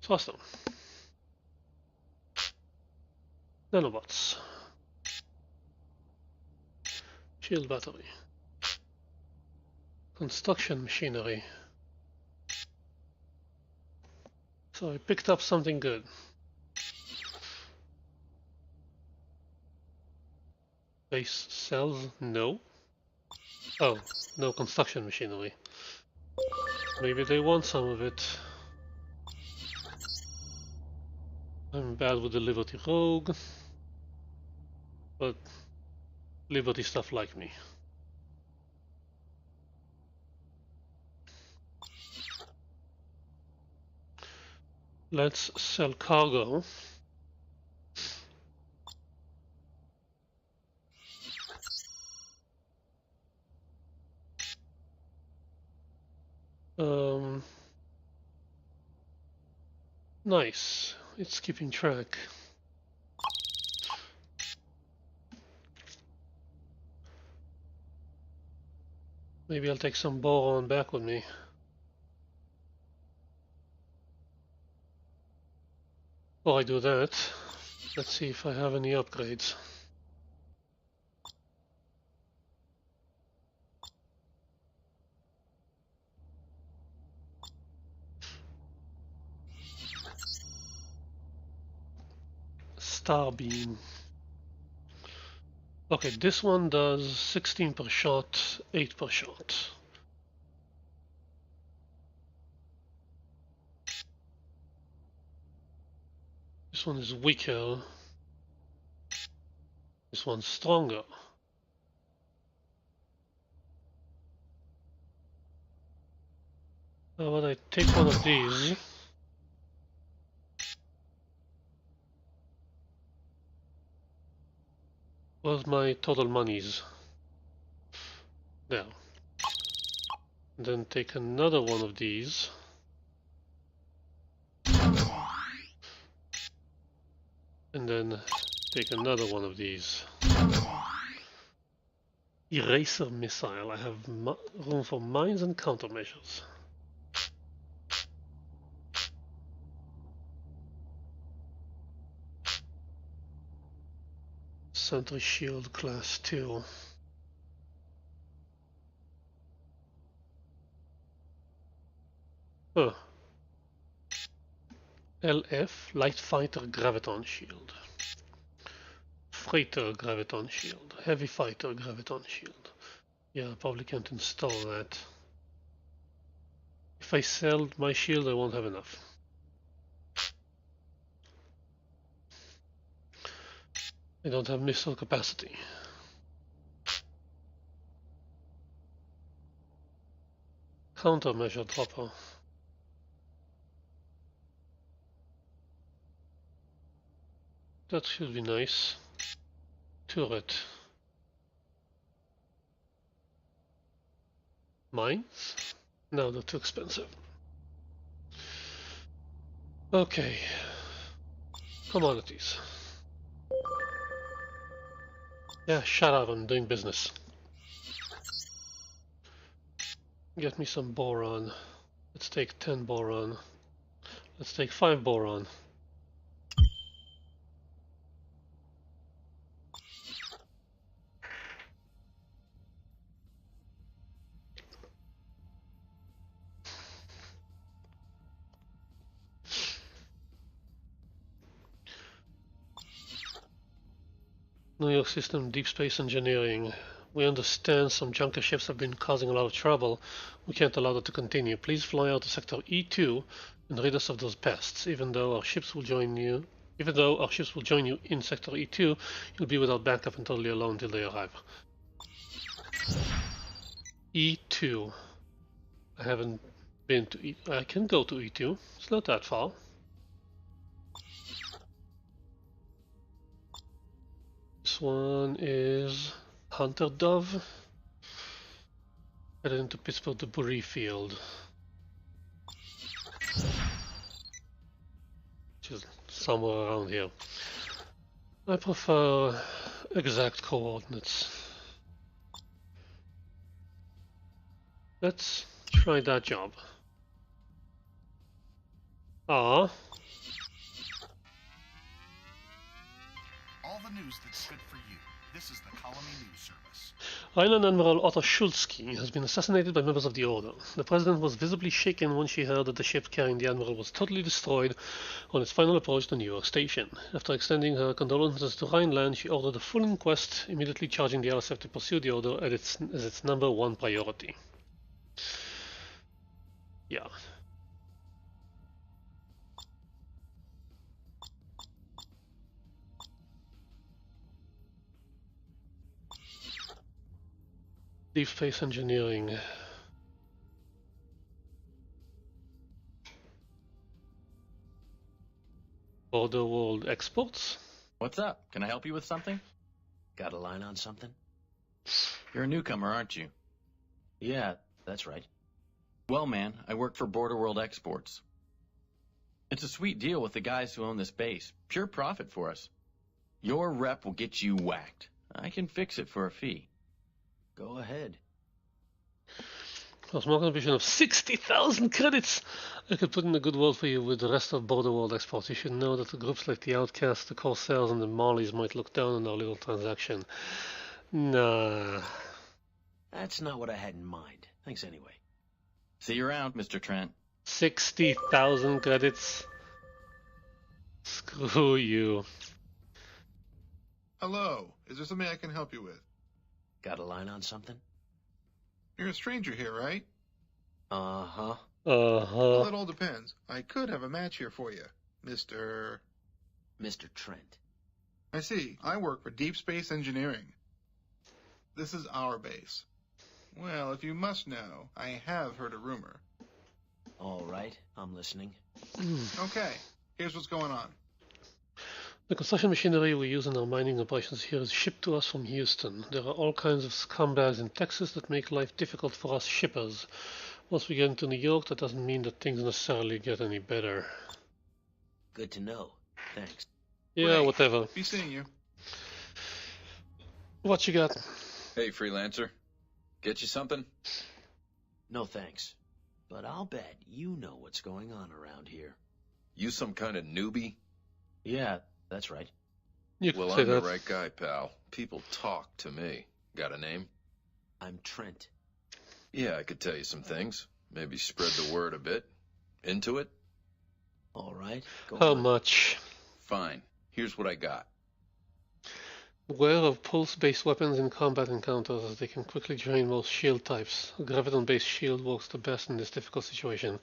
Thruster. Nanobots. Shield battery. Construction machinery. So I picked up something good. Base cells? No. Oh, no construction machinery. Maybe they want some of it. I'm bad with the Liberty Rogue, but Liberty stuff like me. Let's sell cargo. Nice. It's keeping track. Maybe I'll take some boron back with me. Before I do that, let's see if I have any upgrades. Starbeam. Okay, this one does 16 per shot, 8 per shot. This one is weaker. This one's stronger. How about I take one of these? Where's my total monies? There. Then take another one of these. And then take another one of these. Eraser missile. I have room for mines and countermeasures. Sentry shield class 2. Huh. LF, light fighter graviton shield. Freighter graviton shield. Heavy fighter graviton shield. Yeah, I probably can't install that. If I sell my shield, I won't have enough. I don't have missile capacity. Countermeasure dropper. That should be nice. Turret. Mines? No, they're too expensive. Okay. Commodities. Yeah, shut up, I'm doing business. Get me some boron. Let's take 10 boron. Let's take 5 boron. New York System Deep Space Engineering. We understand some junker ships have been causing a lot of trouble. We can't allow that to continue. Please fly out to Sector E2 and rid us of those pests. Even though our ships will join you in Sector E2, you'll be without backup and totally alone till they arrive. E2. I haven't been to E2. I can go to E2. It's not that far. This one is Hunter Dove. Headed into Pittsburgh debris field. Which is somewhere around here. I prefer exact coordinates. Let's try that job. All the news that's good for you. This is the Colony News Service. Island Admiral Otto Schulski has been assassinated by members of the Order. The President was visibly shaken when she heard that the ship carrying the Admiral was totally destroyed on its final approach to New York Station. After extending her condolences to Rhineland, she ordered a full inquest, immediately charging the LSF to pursue the Order as its #1 priority. Yeah. Deep Space Engineering. Border World Exports. What's up? Can I help you with something? Got a line on something? You're a newcomer, aren't you? Yeah, that's right. Well, man, I work for Border World Exports. It's a sweet deal with the guys who own this base. Pure profit for us. Your rep will get you whacked. I can fix it for a fee. Go ahead. For a small contribution of 60,000 credits, I could put in a good word for you with the rest of Border World Exports. You should know that the groups like the Outcasts, the Corsairs, and the Marlies might look down on our little transaction. Nah. That's not what I had in mind. Thanks anyway. See you around, Mr. Trent. 60,000 credits. Screw you. Hello. Is there something I can help you with? Got a line on something? You're a stranger here, right? Uh-huh. Well, it all depends. I could have a match here for you, Mr. Trent. I see. I work for Deep Space Engineering. This is our base. Well, if you must know, I have heard a rumor. All right, I'm listening. Okay, here's what's going on. The construction machinery we use in our mining operations here is shipped to us from Houston. There are all kinds of scumbags in Texas that make life difficult for us shippers. Once we get into New York, that doesn't mean that things necessarily get any better. Good to know. Thanks. Yeah, Ray, whatever. Be seeing you. What you got? Hey, Freelancer. Get you something? No thanks. But I'll bet you know what's going on around here. You some kind of newbie? Yeah, that's right. Well, I'm the right guy, pal. People talk to me. Got a name? I'm Trent. Yeah, I could tell you some things. Maybe spread the word a bit. Into it? All right. How much? Fine. Here's what I got. Aware of pulse-based weapons in combat encounters, as they can quickly drain most shield types. A graviton-based shield works the best in this difficult situation.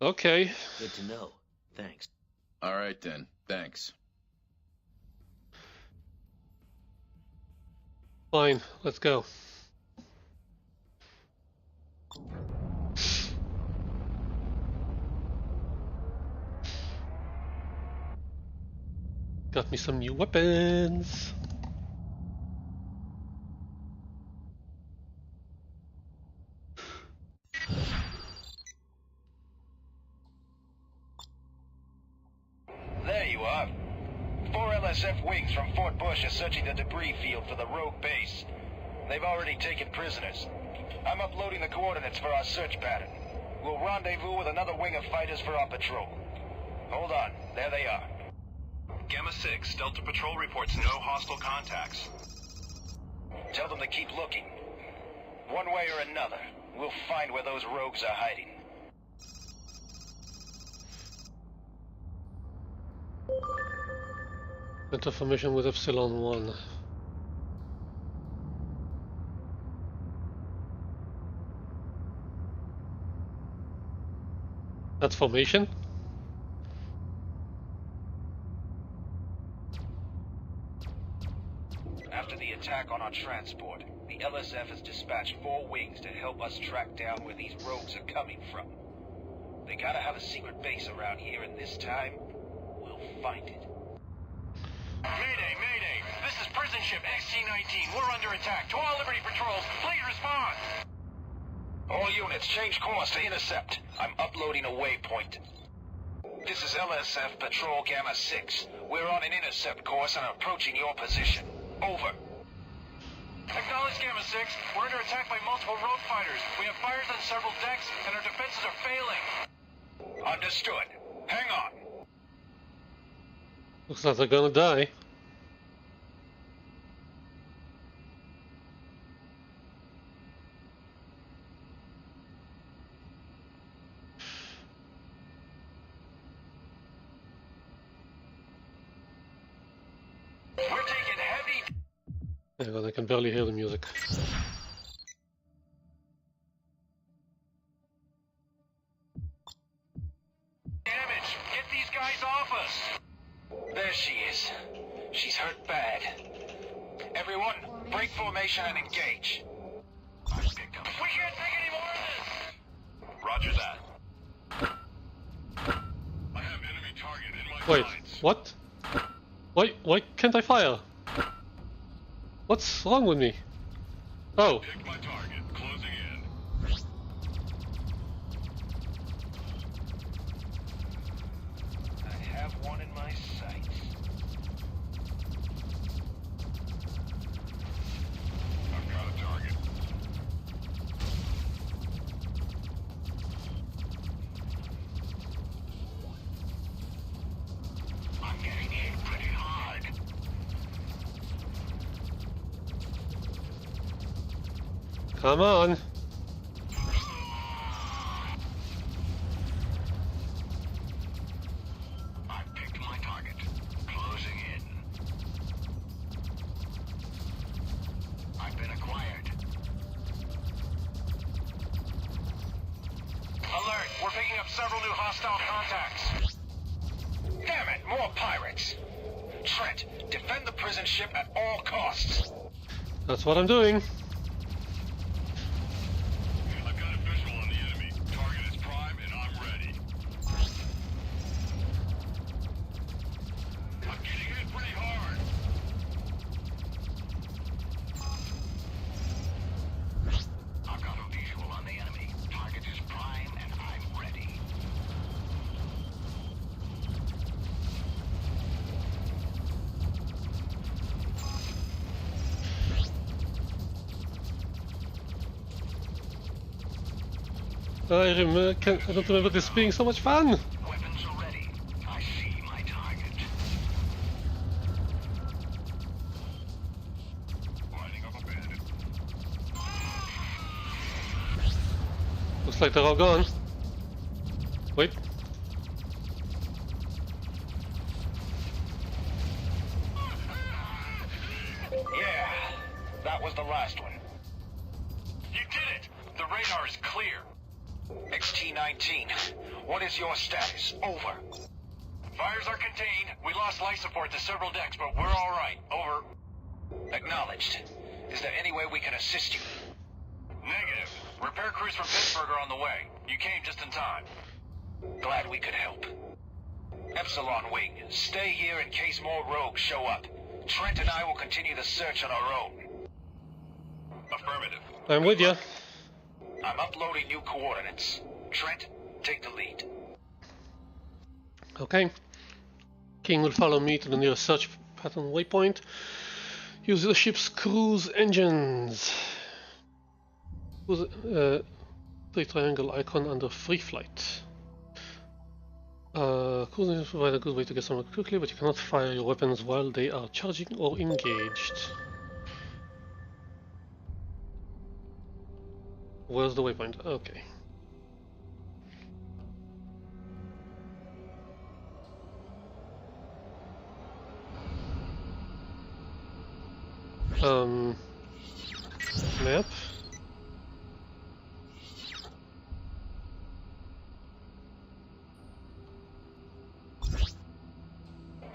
Okay. Good to know. Thanks. All right then. Thanks. Fine. Let's go. Got me some new weapons. There you are. 4 LSF wings from Fort Bush are searching the debris field for the rogue base. They've already taken prisoners. I'm uploading the coordinates for our search pattern. We'll rendezvous with another wing of fighters for our patrol. Hold on. There they are. Gamma 6, Delta Patrol reports no hostile contacts. Tell them to keep looking. One way or another, we'll find where those rogues are hiding. Enter formation with Epsilon 1. That's formation? After the attack on our transport, the LSF has dispatched 4 wings to help us track down where these rogues are coming from. They gotta have a secret base around here, and this time, we'll find it. Mayday, mayday! This is prison ship XT-19. We're under attack. To all Liberty patrols, please respond! All units, change course to intercept. I'm uploading a waypoint. This is LSF Patrol Gamma 6. We're on an intercept course and approaching your position. Over. Acknowledge Gamma 6. We're under attack by multiple rogue fighters. We have fires on several decks, and our defenses are failing. Understood. Hang on. Looks like they're gonna die. We're taking heavy... Hang on, I can barely hear the music. damage. Get these guys off us. There she is. She's hurt bad. Everyone, break formation and engage. We can't take any more of this. Roger that. I have enemy target in my Wait, sights. what? Why can't I fire? What's wrong with me? Oh. Pick my target. Closing in. I have one in my sights. I've got a target. I'm getting hit pretty hard. Come on. I picked my target. Closing in. I've been acquired. Alert! We're picking up several new hostile contacts. Damn it, more pirates. Trent, defend the prison ship at all costs. That's what I'm doing. I've got a visual on the enemy. Target is prime and I'm ready. I'm getting hit pretty hard. I've got a visual on the enemy. Target is prime and I'm ready. I don't remember this being so much fun! Weapons are ready. I see my target. Lining up a bandit. Looks like they're all gone. Wait. Yeah, that was the last one. You did it! The radar is clear. XT-19, what is your status? Over. Fires are contained. We lost life support to several decks, but we're all right. Over. Acknowledged. Is there any way we can assist you? Negative. Repair crews from Pittsburgh are on the way. You came just in time. Glad we could help. Epsilon Wing, stay here in case more rogues show up. Trent and I will continue the search on our own. Affirmative. I'm with you. I'm uploading new coordinates. Trent, take the lead. Okay. King will follow me to the nearest search pattern waypoint. Use the ship's cruise engines. Use the triangle icon under free flight. Cruise engines provide a good way to get somewhere quickly, but you cannot fire your weapons while they are charging or engaged. Where's the waypoint? Okay. Map.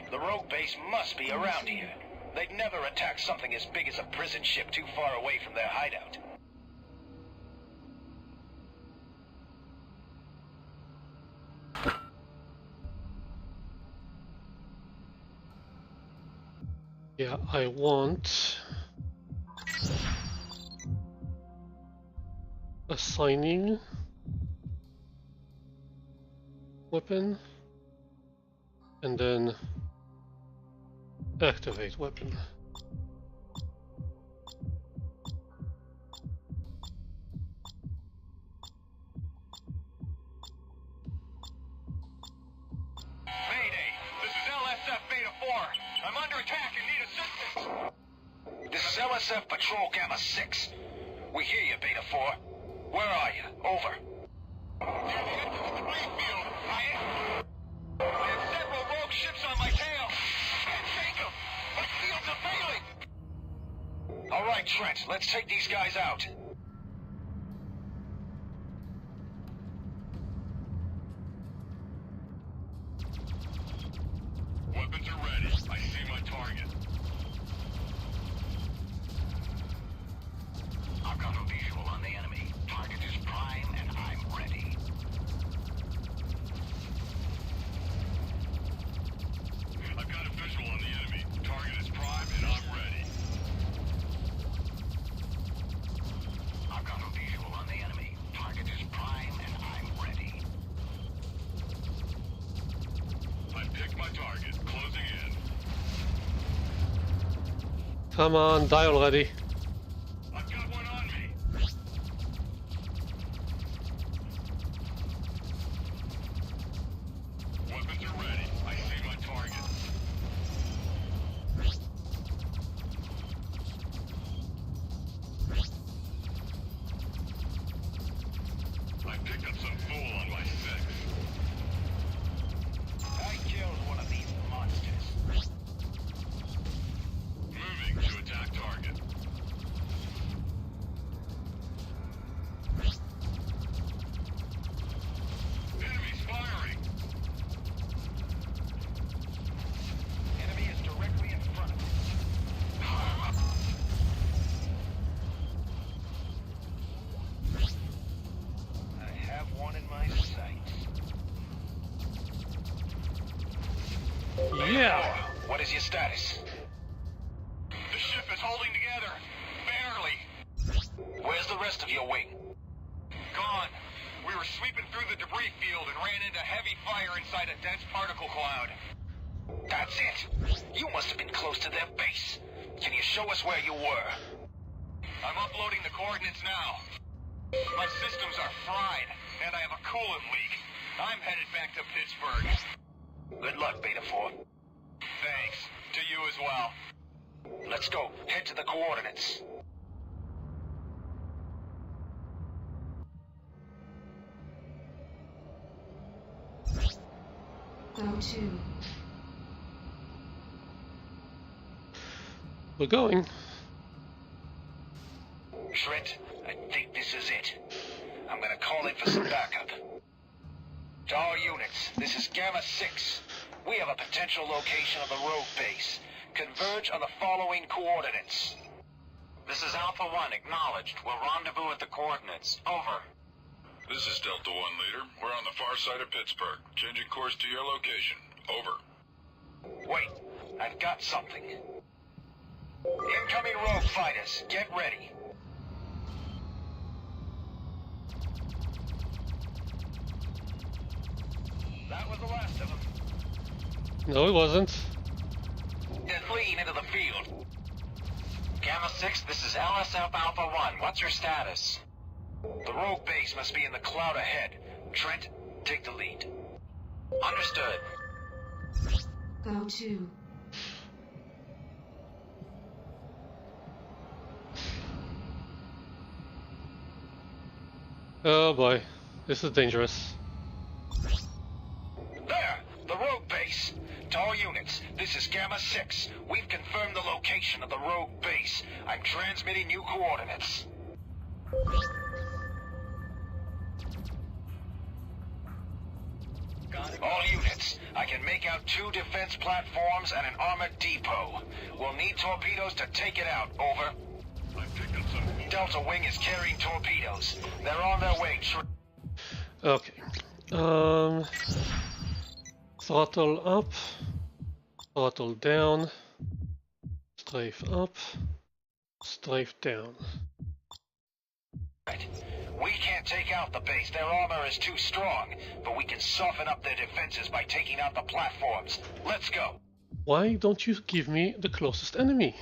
The rogue base must be around here. They'd never attack something as big as a prison ship too far away from their hideout. Yeah, I want assigning weapon and then activate weapon. Mayday! This is LSF Beta 4. I'm under attack and need assistance. This is LSF Patrol Gamma 6. We hear you, Beta 4. Where are you? Over. Near the end of the debris field. I have several rogue ships on my tail. Can't shake them. My shields are failing. All right, Trent. Let's take these guys out. Weapons are ready. I see my target. I've got a visual on the enemy. Target is prime and I'm ready. I've got a visual on the enemy. Target is prime and I'm ready. I've got a visual on the enemy. Target is prime and I'm ready. I picked my target. Closing in. Come on, die already. I've got one on me. Weapons are ready. I see my target. I picked up some fool on my 6. I killed one of these monsters. Moving to attack target. Enemies firing. Enemy is directly in front of me. I have one in my sights. Yeah. What is your status? The ship is holding together. Barely. Where's the rest of your wing? Gone. We were sweeping through the debris field and ran into heavy fire inside a dense particle cloud. That's it. You must have been close to their base. Can you show us where you were? I'm uploading the coordinates now. My systems are fried, and I have a coolant leak. I'm headed back to Pittsburgh. Good luck, Beta 4. Thanks. To you as well. Let's go. Head to the coordinates. Go to. We're going. Trent, I think this is it. I'm gonna call in for some backup. To all units, this is Gamma 6. We have a potential location of the rogue base. Converge on the following coordinates. This is Alpha 1, acknowledged. We'll rendezvous at the coordinates. Over. This is Delta 1, leader. We're on the far side of Pittsburgh. Changing course to your location. Over. Wait, I've got something. Incoming rogue fighters, get ready. That was the last of them. No, it wasn't. They're fleeing into the field. Gamma 6, this is LSF Alpha 1. What's your status? The rogue base must be in the cloud ahead. Trent, take the lead. Understood. Go to. Oh boy, this is dangerous. There! The rogue base! To all units, this is Gamma 6. We've confirmed the location of the rogue base. I'm transmitting new coordinates. All units, I can make out 2 defense platforms and an armored depot. We'll need torpedoes to take it out. Over. Delta Wing is carrying torpedoes. They're on their way. Okay. Throttle up. Throttle down. Strafe up. Strafe down. Right. We can't take out the base. Their armor is too strong. But we can soften up their defenses by taking out the platforms. Let's go. Why don't you give me the closest enemy?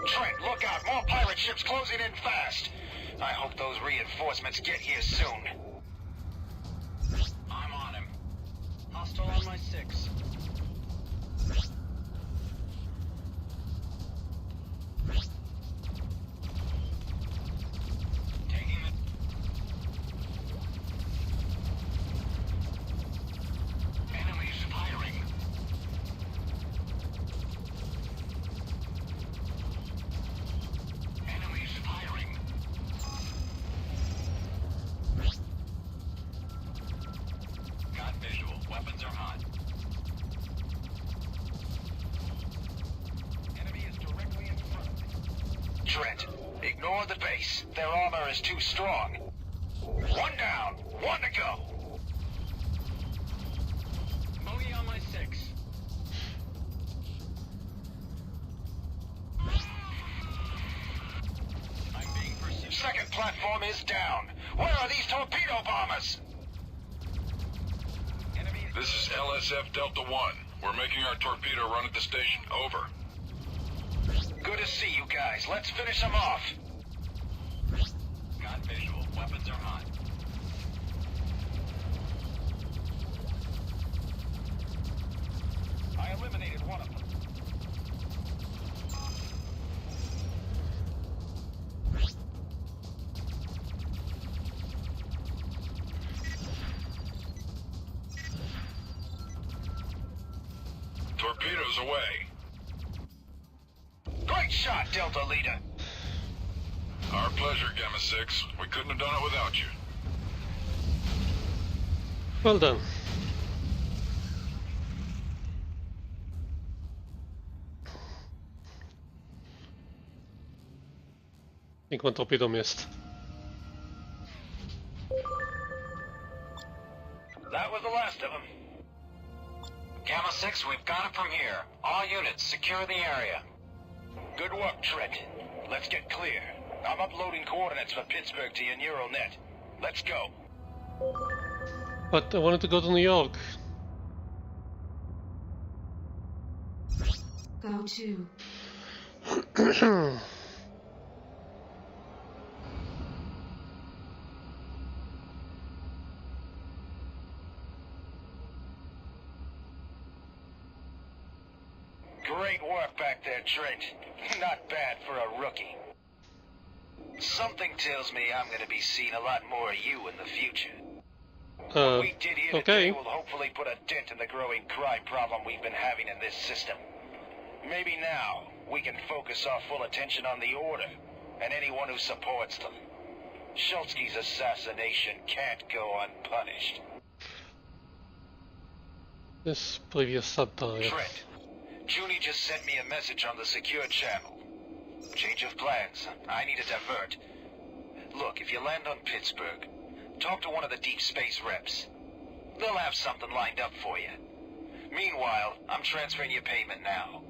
Trent, look out! More pirate ships closing in fast! I hope those reinforcements get here soon. I'm on him. Hostile on my 6. Taking it. Enemies firing. Enemies firing. Got visual. Weapons are hot. Enemy is directly in front. Trent, ignore the base. Their armor is too strong. 1 down, 1 to go. Bogey on my 6. I'm being pursued. Second platform is down. Where are these torpedo bombers? Enemy is... This is LSF Delta 1. We're making our torpedo run at the station. Over. Good to see you guys. Let's finish them off. Got visual. Weapons are hot. I eliminated one of them. Torpedoes away. Great shot, Delta Leader. Our pleasure, Gamma 6. We couldn't have done it without you. Well done. I think one torpedo missed. That was the last of them. Gamma 6, we've got it from here. All units, secure the area. Good work, Trent. Let's get clear. I'm uploading coordinates for Pittsburgh to your neural net. Let's go. But I wanted to go to New York. Go to. Great work back there, Trent. Not bad for a rookie. Something tells me I'm gonna be seeing a lot more of you in the future. What we did here today will hopefully put a dent in the growing crime problem we've been having in this system. Maybe now, we can focus our full attention on the Order, and anyone who supports them. Schultzky's assassination can't go unpunished. This previous satire. Trent, Junie just sent me a message on the secure channel. Change of plans. I need to divert. Look, if you land on Pittsburgh, talk to one of the deep space reps. They'll have something lined up for you. Meanwhile, I'm transferring your payment now.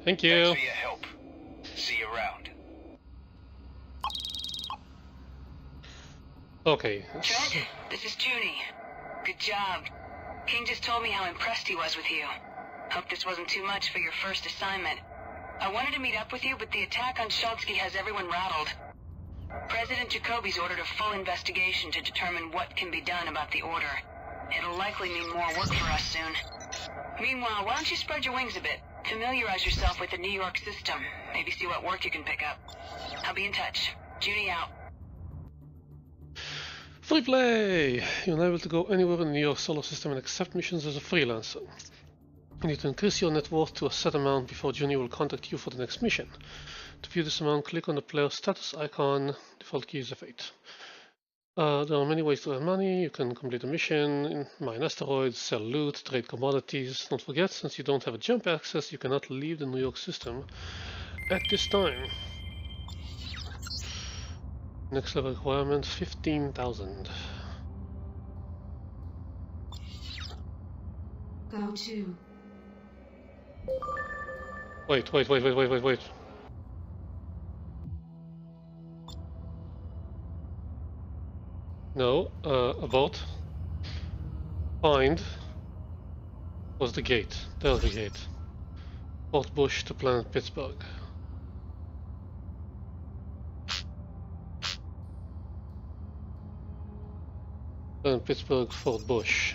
Thank you. Thanks for your help. See you around. Okay. Trent, this is Junie. Good job. King just told me how impressed he was with you. Hope this wasn't too much for your first assignment. I wanted to meet up with you, but the attack on Schultzky has everyone rattled. President Jacoby's ordered a full investigation to determine what can be done about the Order. It'll likely mean more work for us soon. Meanwhile, why don't you spread your wings a bit? Familiarize yourself with the New York system. Maybe see what work you can pick up. I'll be in touch. Junie out. Free play! You're able to go anywhere in the New York solar system and accept missions as a freelancer. You need to increase your net worth to a set amount before Junie will contact you for the next mission. To view this amount, click on the player status icon. Default key is F8. There are many ways to earn money. You can complete a mission, mine asteroids, sell loot, trade commodities. Don't forget, since you don't have a jump access, you cannot leave the New York system at this time. Next level requirement, 15,000. Go to. Wait. No, abort. Find. Was the gate. There's the gate. Fort Bush to planet Pittsburgh. Planet Pittsburgh, Fort Bush.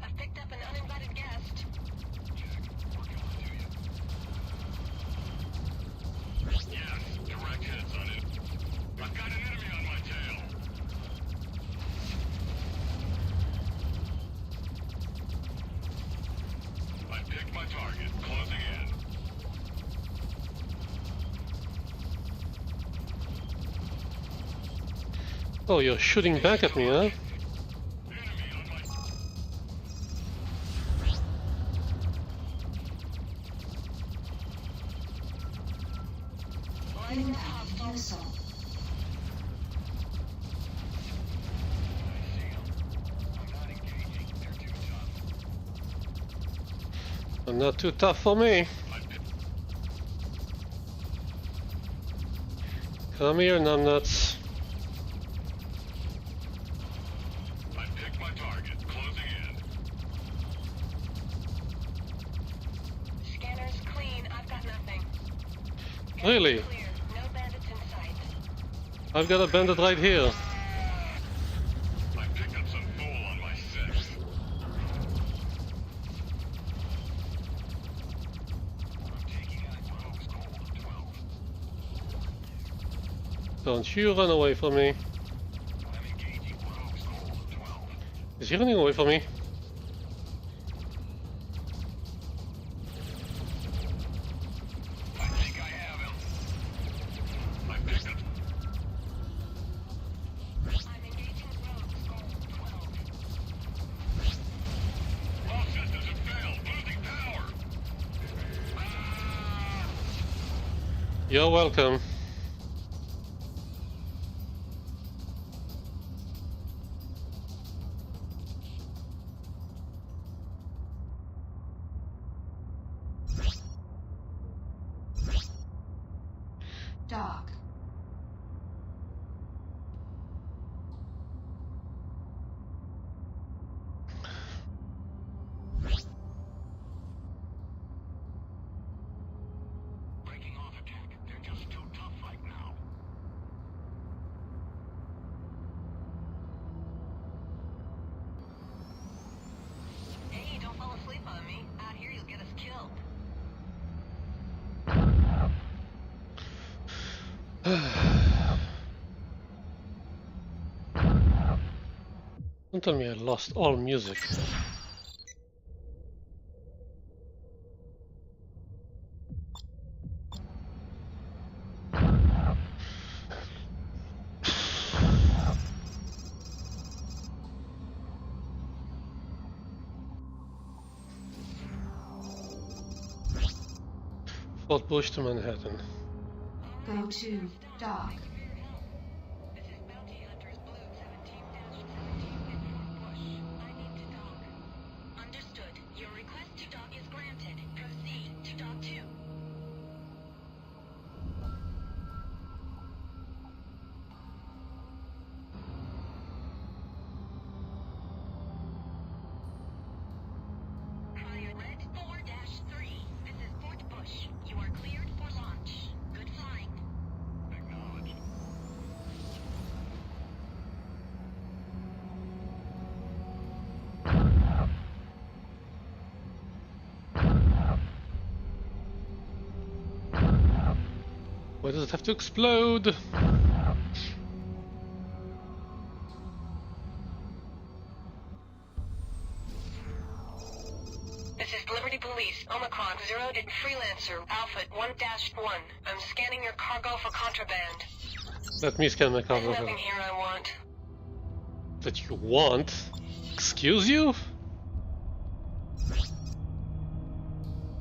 I've picked up an uninvited guest. Yes, direct hits on it. I've got an enemy on my tail. I picked my target, closing in. Oh, you're shooting back at me, huh? Not too tough for me. Come here, numbnuts. I picked my target, closing in. Scanner's clean. I've got nothing. Really? Clear. No bandits in sight. I've got a bandit right here. I picked up some fool on my 6. Don't you run away from me. Is he running away from me? You're welcome. Doc. Breaking off attack. They're just too tough right now. Hey, don't fall asleep on me. Out here, you'll get us killed. Don't tell me I lost all music. Fort Bush to Manhattan. Go to Doc. Understood. Your request to dock is granted. Proceed to dock 2. Red 4-3. This is Fort Bush. You are cleared for launch. Good flying. Acknowledged. Why does it have to explode? This is Liberty Police, Omicron, zeroed in Freelancer, Alpha 1-1. I'm scanning your cargo for contraband. Let me scan my There's cargo. nothing here I want. That you want? Excuse you?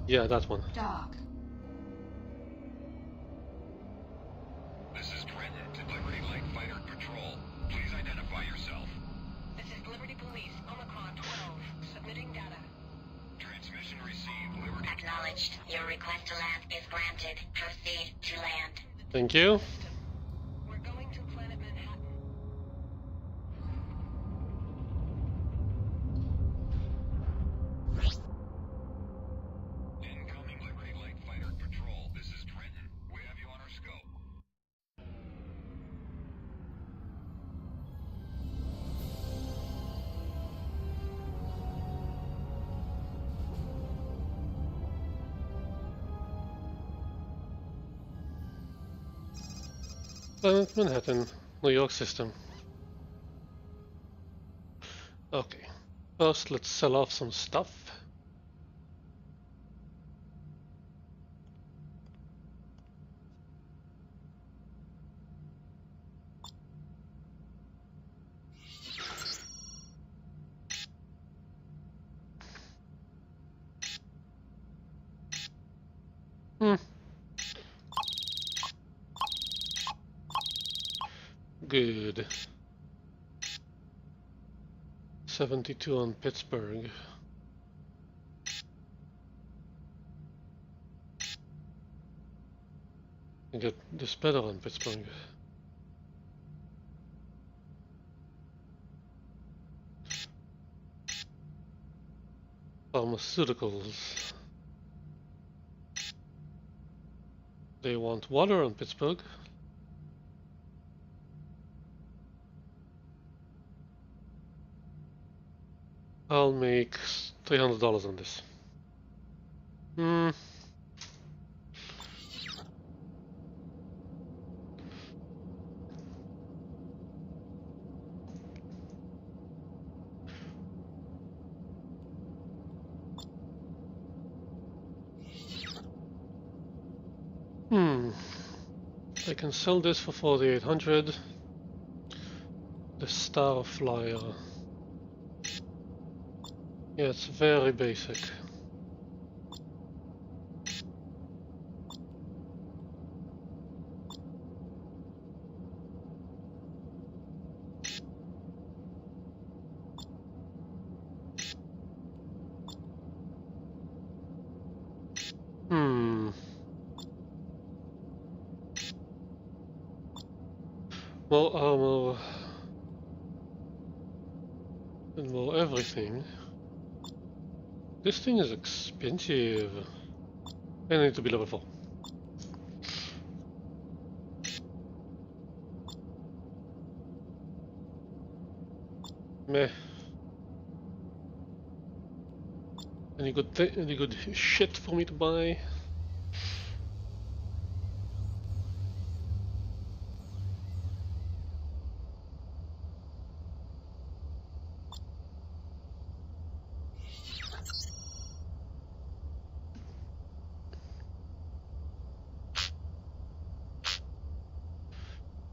Yeah, that one. Doc. This is Trenton to Liberty Light Fighter Patrol. Please identify yourself. This is Liberty Police, Omicron 12, submitting data. Transmission received. Liberty. Acknowledged. Your request to land is granted. Proceed to land. Thank you. We're going to Planet Manhattan. Incoming Liberty Light Fighter Patrol. This is Trenton. We have you on our scope. Planet Manhattan, New York system. Okay. First, let's sell off some stuff. Good. 72 on Pittsburgh. I get this better on Pittsburgh. Pharmaceuticals. They want water on Pittsburgh. I'll make $300 on this. I can sell this for 4,800. The Star Flyer. Yeah, it's very basic. More armor. And more everything. This thing is expensive. I need to be level 4. Meh. Any good shit for me to buy?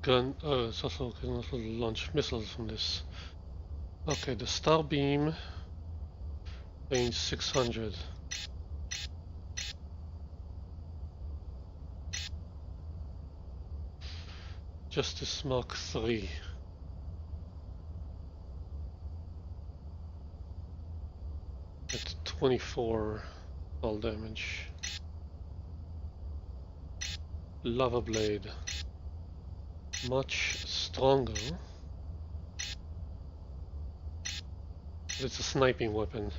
Gun. It's also can also launch missiles from this. Okay, the star beam. Range 600. Justice Mark III. At 24 all damage. Lava Blade. Much stronger. But it's a sniping weapon.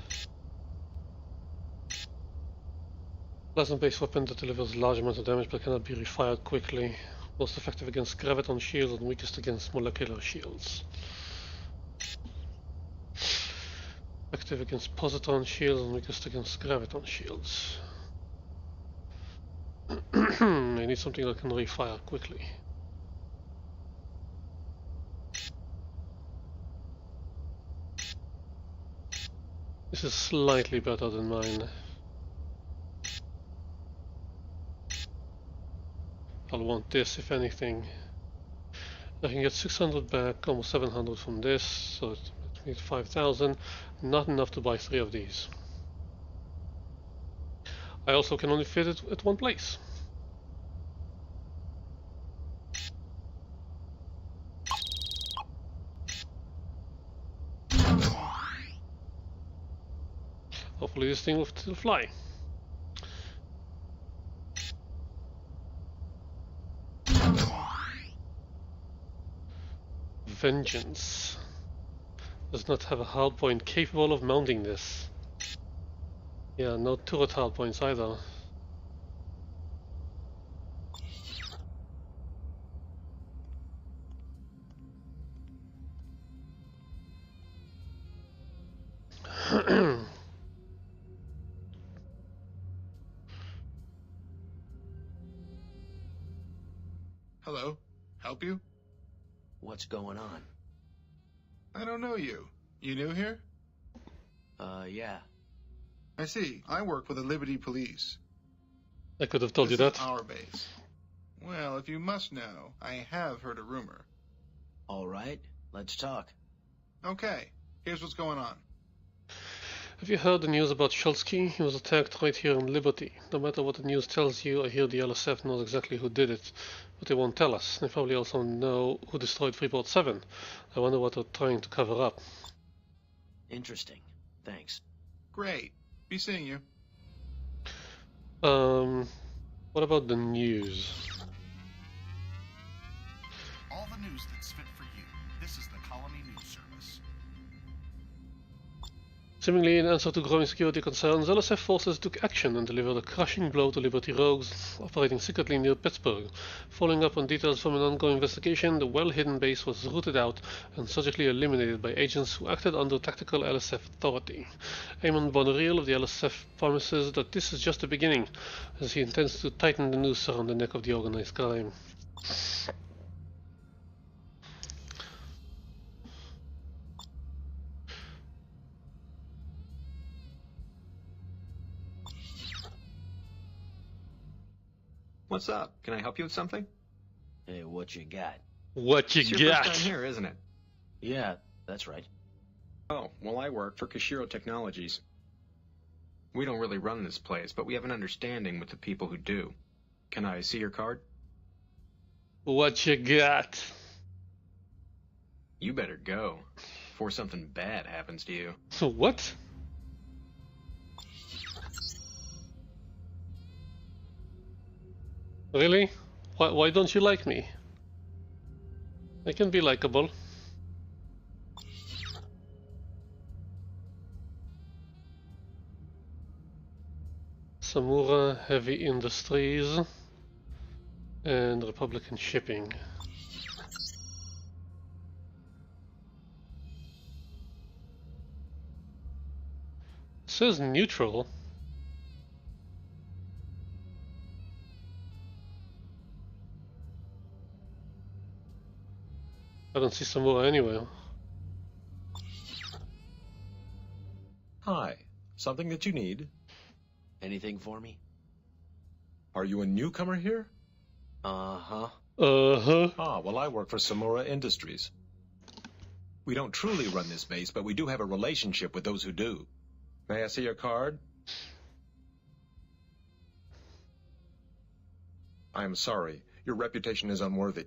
Plasma-based weapon that delivers large amounts of damage but cannot be refired quickly. Most effective against graviton shields and weakest against molecular shields. Effective against positron shields and weakest against graviton shields. I need something that can refire quickly. This is slightly better than mine. I'll want this if anything. I can get 600 back, almost 700 from this, so it means 5,000. Not enough to buy 3 of these. I also can only fit it at one place. Hopefully this thing will still fly. Vengeance does not have a hardpoint capable of mounting this. Yeah, no turret hardpoints either. Hello? Help you? What's going on? I don't know you. You new here? Yeah. I see. I work for the Liberty Police. I could have told you This that. is our base. Well, if you must know, I have heard a rumor. All right, let's talk. Okay, here's what's going on. Have you heard the news about Shulsky? He was attacked right here in Liberty. No matter what the news tells you, I hear the LSF knows exactly who did it, but they won't tell us. They probably also know who destroyed Freeport 7. I wonder what they're trying to cover up. Interesting. Thanks. Great. Be seeing you. What about the news? All the news that's fit for you. This is the Colony News Service. Seemingly in answer to growing security concerns, LSF forces took action and delivered a crushing blow to Liberty rogues operating secretly near Pittsburgh. Following up on details from an ongoing investigation, the well-hidden base was rooted out and surgically eliminated by agents who acted under tactical LSF authority. Eamon Bonnereal of the LSF promises that this is just the beginning, as he intends to tighten the noose around the neck of the organized crime. What's up? Can I help you with something? Hey, what you got? What you It's your got? first time here, isn't it? Yeah, that's right. Oh, well, I work for Kashiro Technologies. We don't really run this place, but we have an understanding with the people who do. Can I see your card? What you got? You better go, before something bad happens to you. So what? Really? Why don't you like me? I can be likable. Samura Heavy Industries and Republican Shipping. It says neutral. I don't see Samura anywhere. Hi. Something that you need? Anything for me? Are you a newcomer here? Uh-huh. Uh-huh. Ah, well, I work for Samura Industries. We don't truly run this base, but we do have a relationship with those who do. May I see your card? I am sorry. Your reputation is unworthy.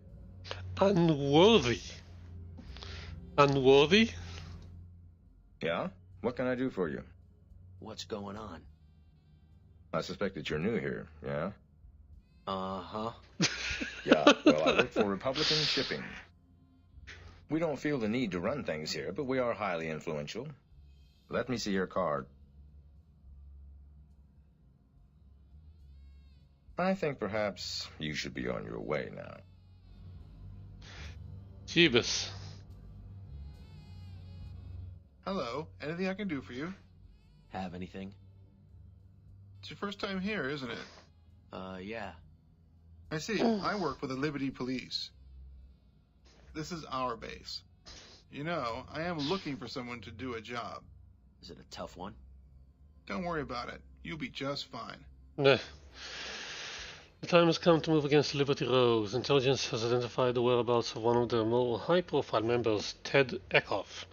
Unworthy? Unworthy? Yeah? What can I do for you? What's going on? I suspect that you're new here, yeah? Uh-huh. Yeah, well, I work for Republican Shipping. We don't feel the need to run things here, but we are highly influential. Let me see your card. I think perhaps you should be on your way now. Jeebus. Hello. Anything I can do for you? Have anything? It's your first time here, isn't it? Yeah. I see. I work for the Liberty Police. This is our base. You know, I am looking for someone to do a job. Is it a tough one? Don't worry about it. You'll be just fine. Nah. The time has come to move against Liberty Rogues. Intelligence has identified the whereabouts of one of their more high-profile members, Ted Eckhoff.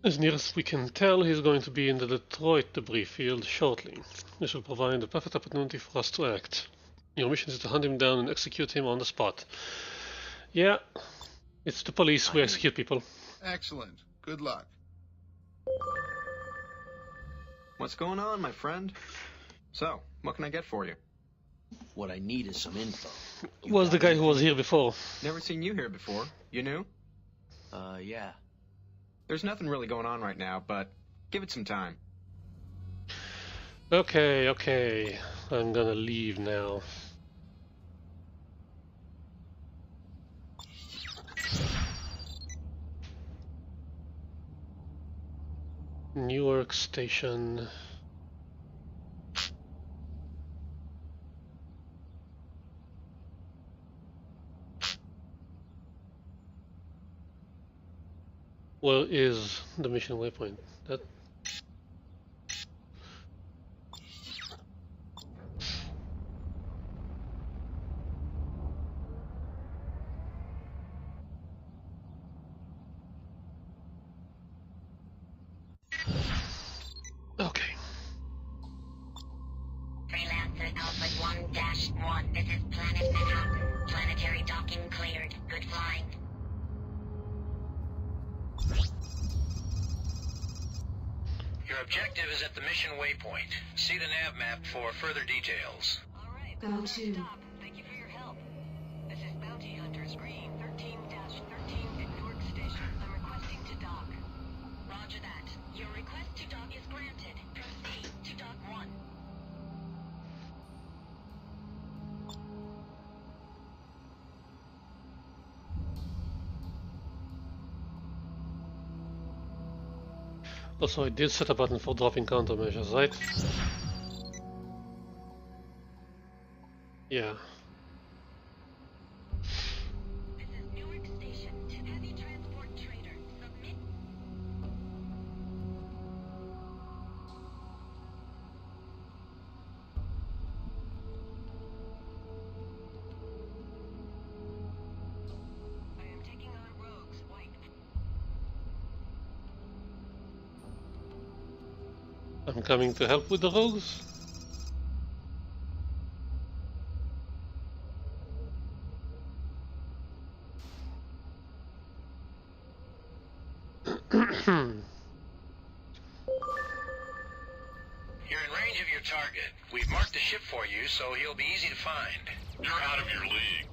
As near as we can tell, he is going to be in the Detroit debris field shortly. This will provide the perfect opportunity for us to act. Your mission is to hunt him down and execute him on the spot. Yeah, it's the police. We execute people. Excellent. Good luck. What's going on, my friend? So, what can I get for you? What I need is some info. Was the guy who was here before. Never seen you here before. You new? Yeah. There's nothing really going on right now, but give it some time. Okay. I'm gonna leave now. Newark Station. Where is the mission waypoint? That. Okay. Freelancer Alpha 1-1. This is Planet Midhawk. Planetary docking cleared. Good flying. Your objective is at the mission waypoint. See the nav map for further details. Alright, Go to. Thank you for your help. This is Bounty Hunters Green 13-13 at Newark Station. I'm requesting to dock. Roger that. Your request to dock is granted. Proceed to dock 1. Also, I did set a button for dropping countermeasures, right? Yeah. This is Newark Station to Heavy Transport Trader. Submit. I am taking on rogues, white. I'm coming to help with the rogues. You're in range of your target. We've marked the ship for you, so he'll be easy to find. You're out of your league.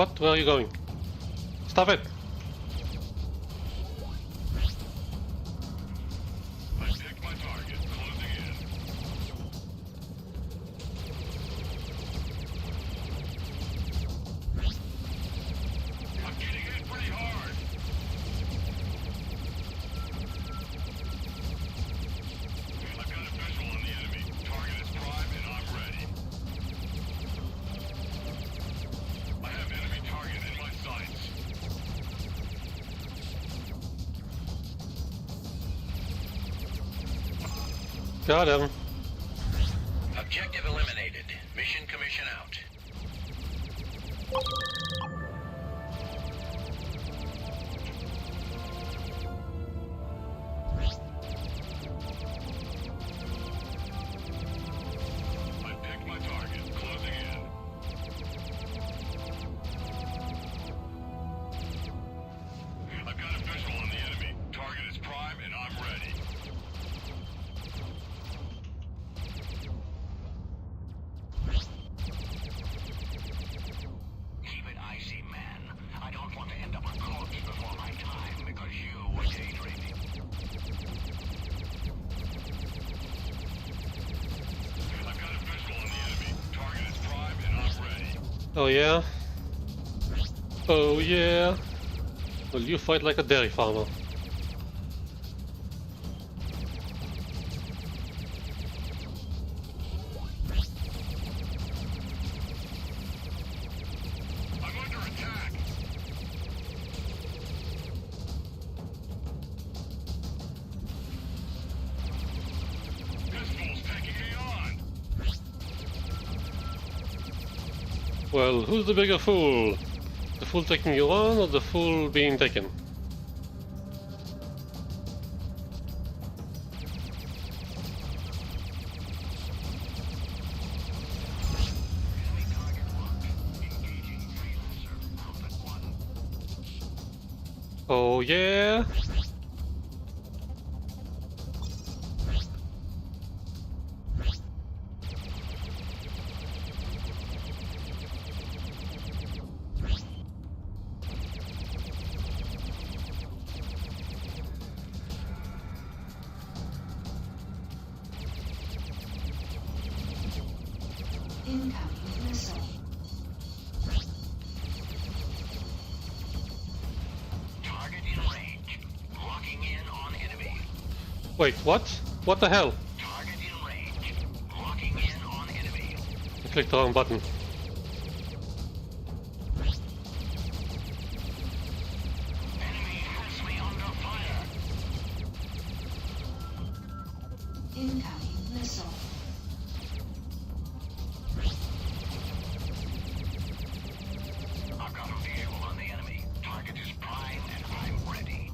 What? Where are you going? Stop it! I picked my target. Closing in. I'm getting hit pretty hard. I've got a visual on the enemy. Target is prime and I'm ready. I have enemy target in my sights. Got him. Objective eliminated. Mission commission out. I picked my target. Closing in. I've got a visual on the enemy. Target is prime and I'm ready. Keep it icy, man. I don't want to end up a corpse before my time because you were daydreaming. I've got a visual on the enemy. Target is prime and I'm ready. Oh yeah? Oh yeah? Well, you fight like a dairy farmer. I'm under attack. This fool's taking me on. Well, who's the bigger fool? The fool taking you on or the fool being taken? Enemy target locked. Engaging Freelancer. Gauntlet 1. Oh yeah? Incoming missile. Target in range. Locking in on enemy. Wait, what? What the hell? Target in range. Locking in on enemy. I clicked the wrong button. Enemy has me under fire. Incoming missile. I've got a visual on the enemy. Target is prime and I'm ready.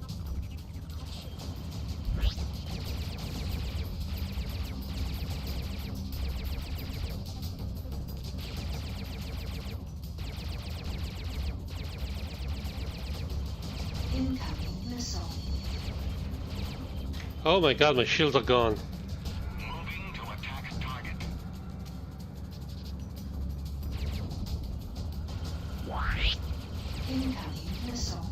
Incoming missile. Oh my god, my shields are gone. Moving to attack target. Incoming missile.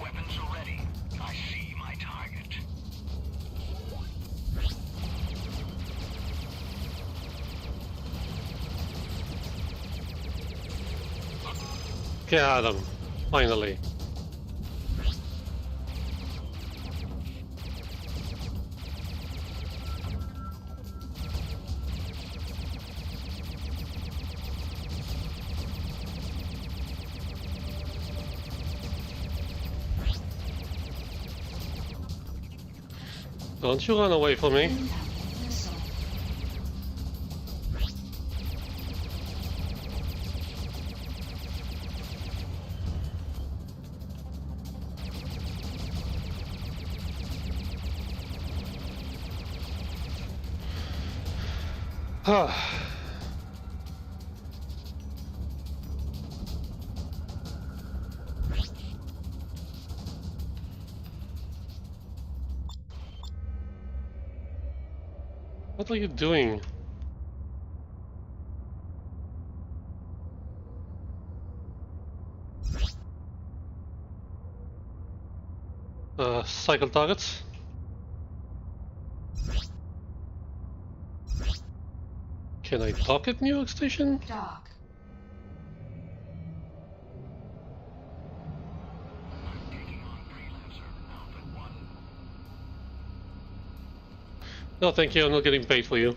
Weapons are ready. I see my target. Got him. Finally. Don't you run away from me. Incoming missile. What are you doing? cycle targets. Can I dock at New York Station? Dock. No, thank you. I'm not getting paid for you.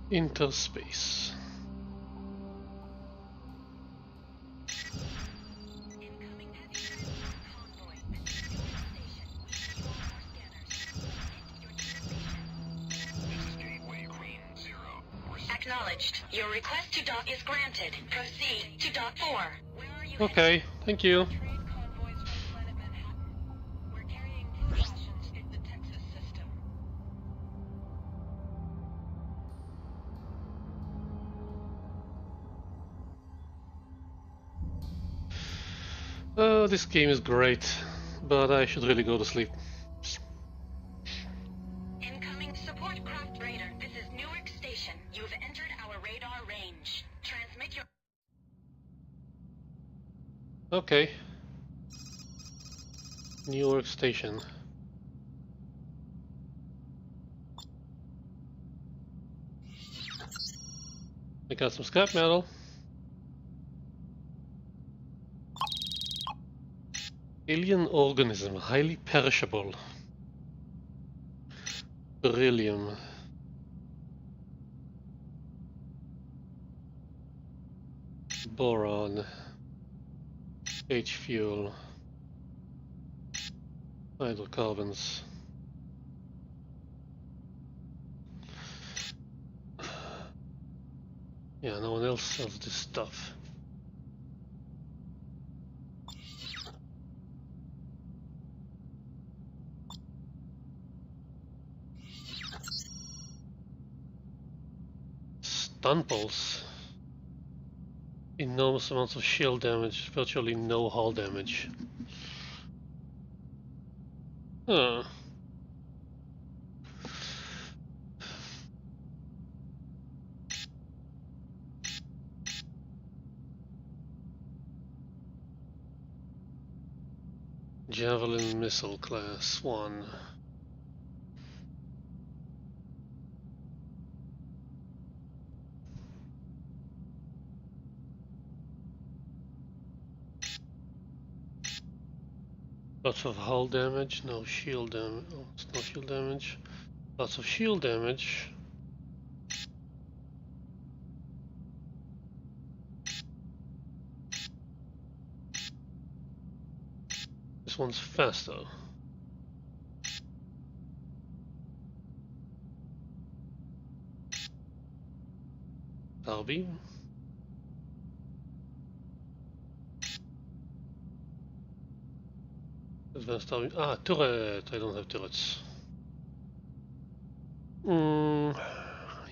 Interspace. Acknowledged. Your request to dock is granted. Proceed to dock 4. Where are you Okay, thank you. This game is great, but I should really go to sleep. Incoming support craft raider. This is Newark Station. You've entered our radar range. Transmit your... Okay. New York Station. I got some scrap metal. Alien organism, highly perishable. Beryllium. Boron. H-fuel. Hydrocarbons. Yeah, no one else sells this stuff. Stun pulse. Enormous amounts of shield damage, virtually no hull damage. Huh. Javelin missile class 1. Lots of hull damage, no shield damage. Oh, it's no shield damage. Lots of shield damage. This one's faster. Darby. Advanced Darby. Ah, turret. I don't have turrets.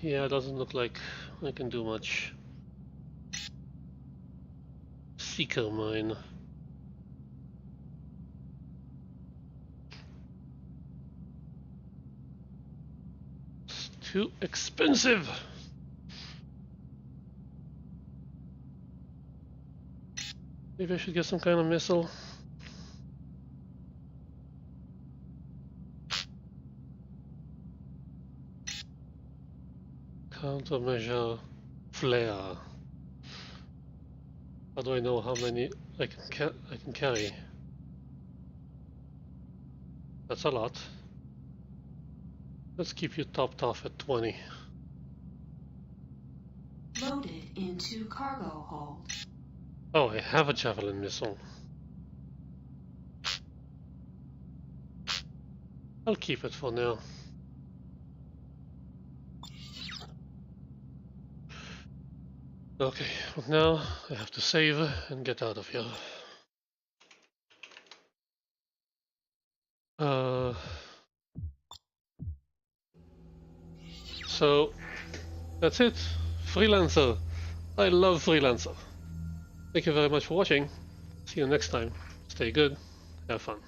Yeah, it doesn't look like I can do much. Seeker mine. It's too expensive. Maybe I should get some kind of missile. Countermeasure flare. How do I know how many I can carry? That's a lot. Let's keep you topped off at 20. Loaded into cargo hold. Oh, I have a javelin missile. I'll keep it for now. Okay, but now I have to save and get out of here. So that's it. Freelancer. I love Freelancer. Thank you very much for watching. See you next time. Stay good. Have fun.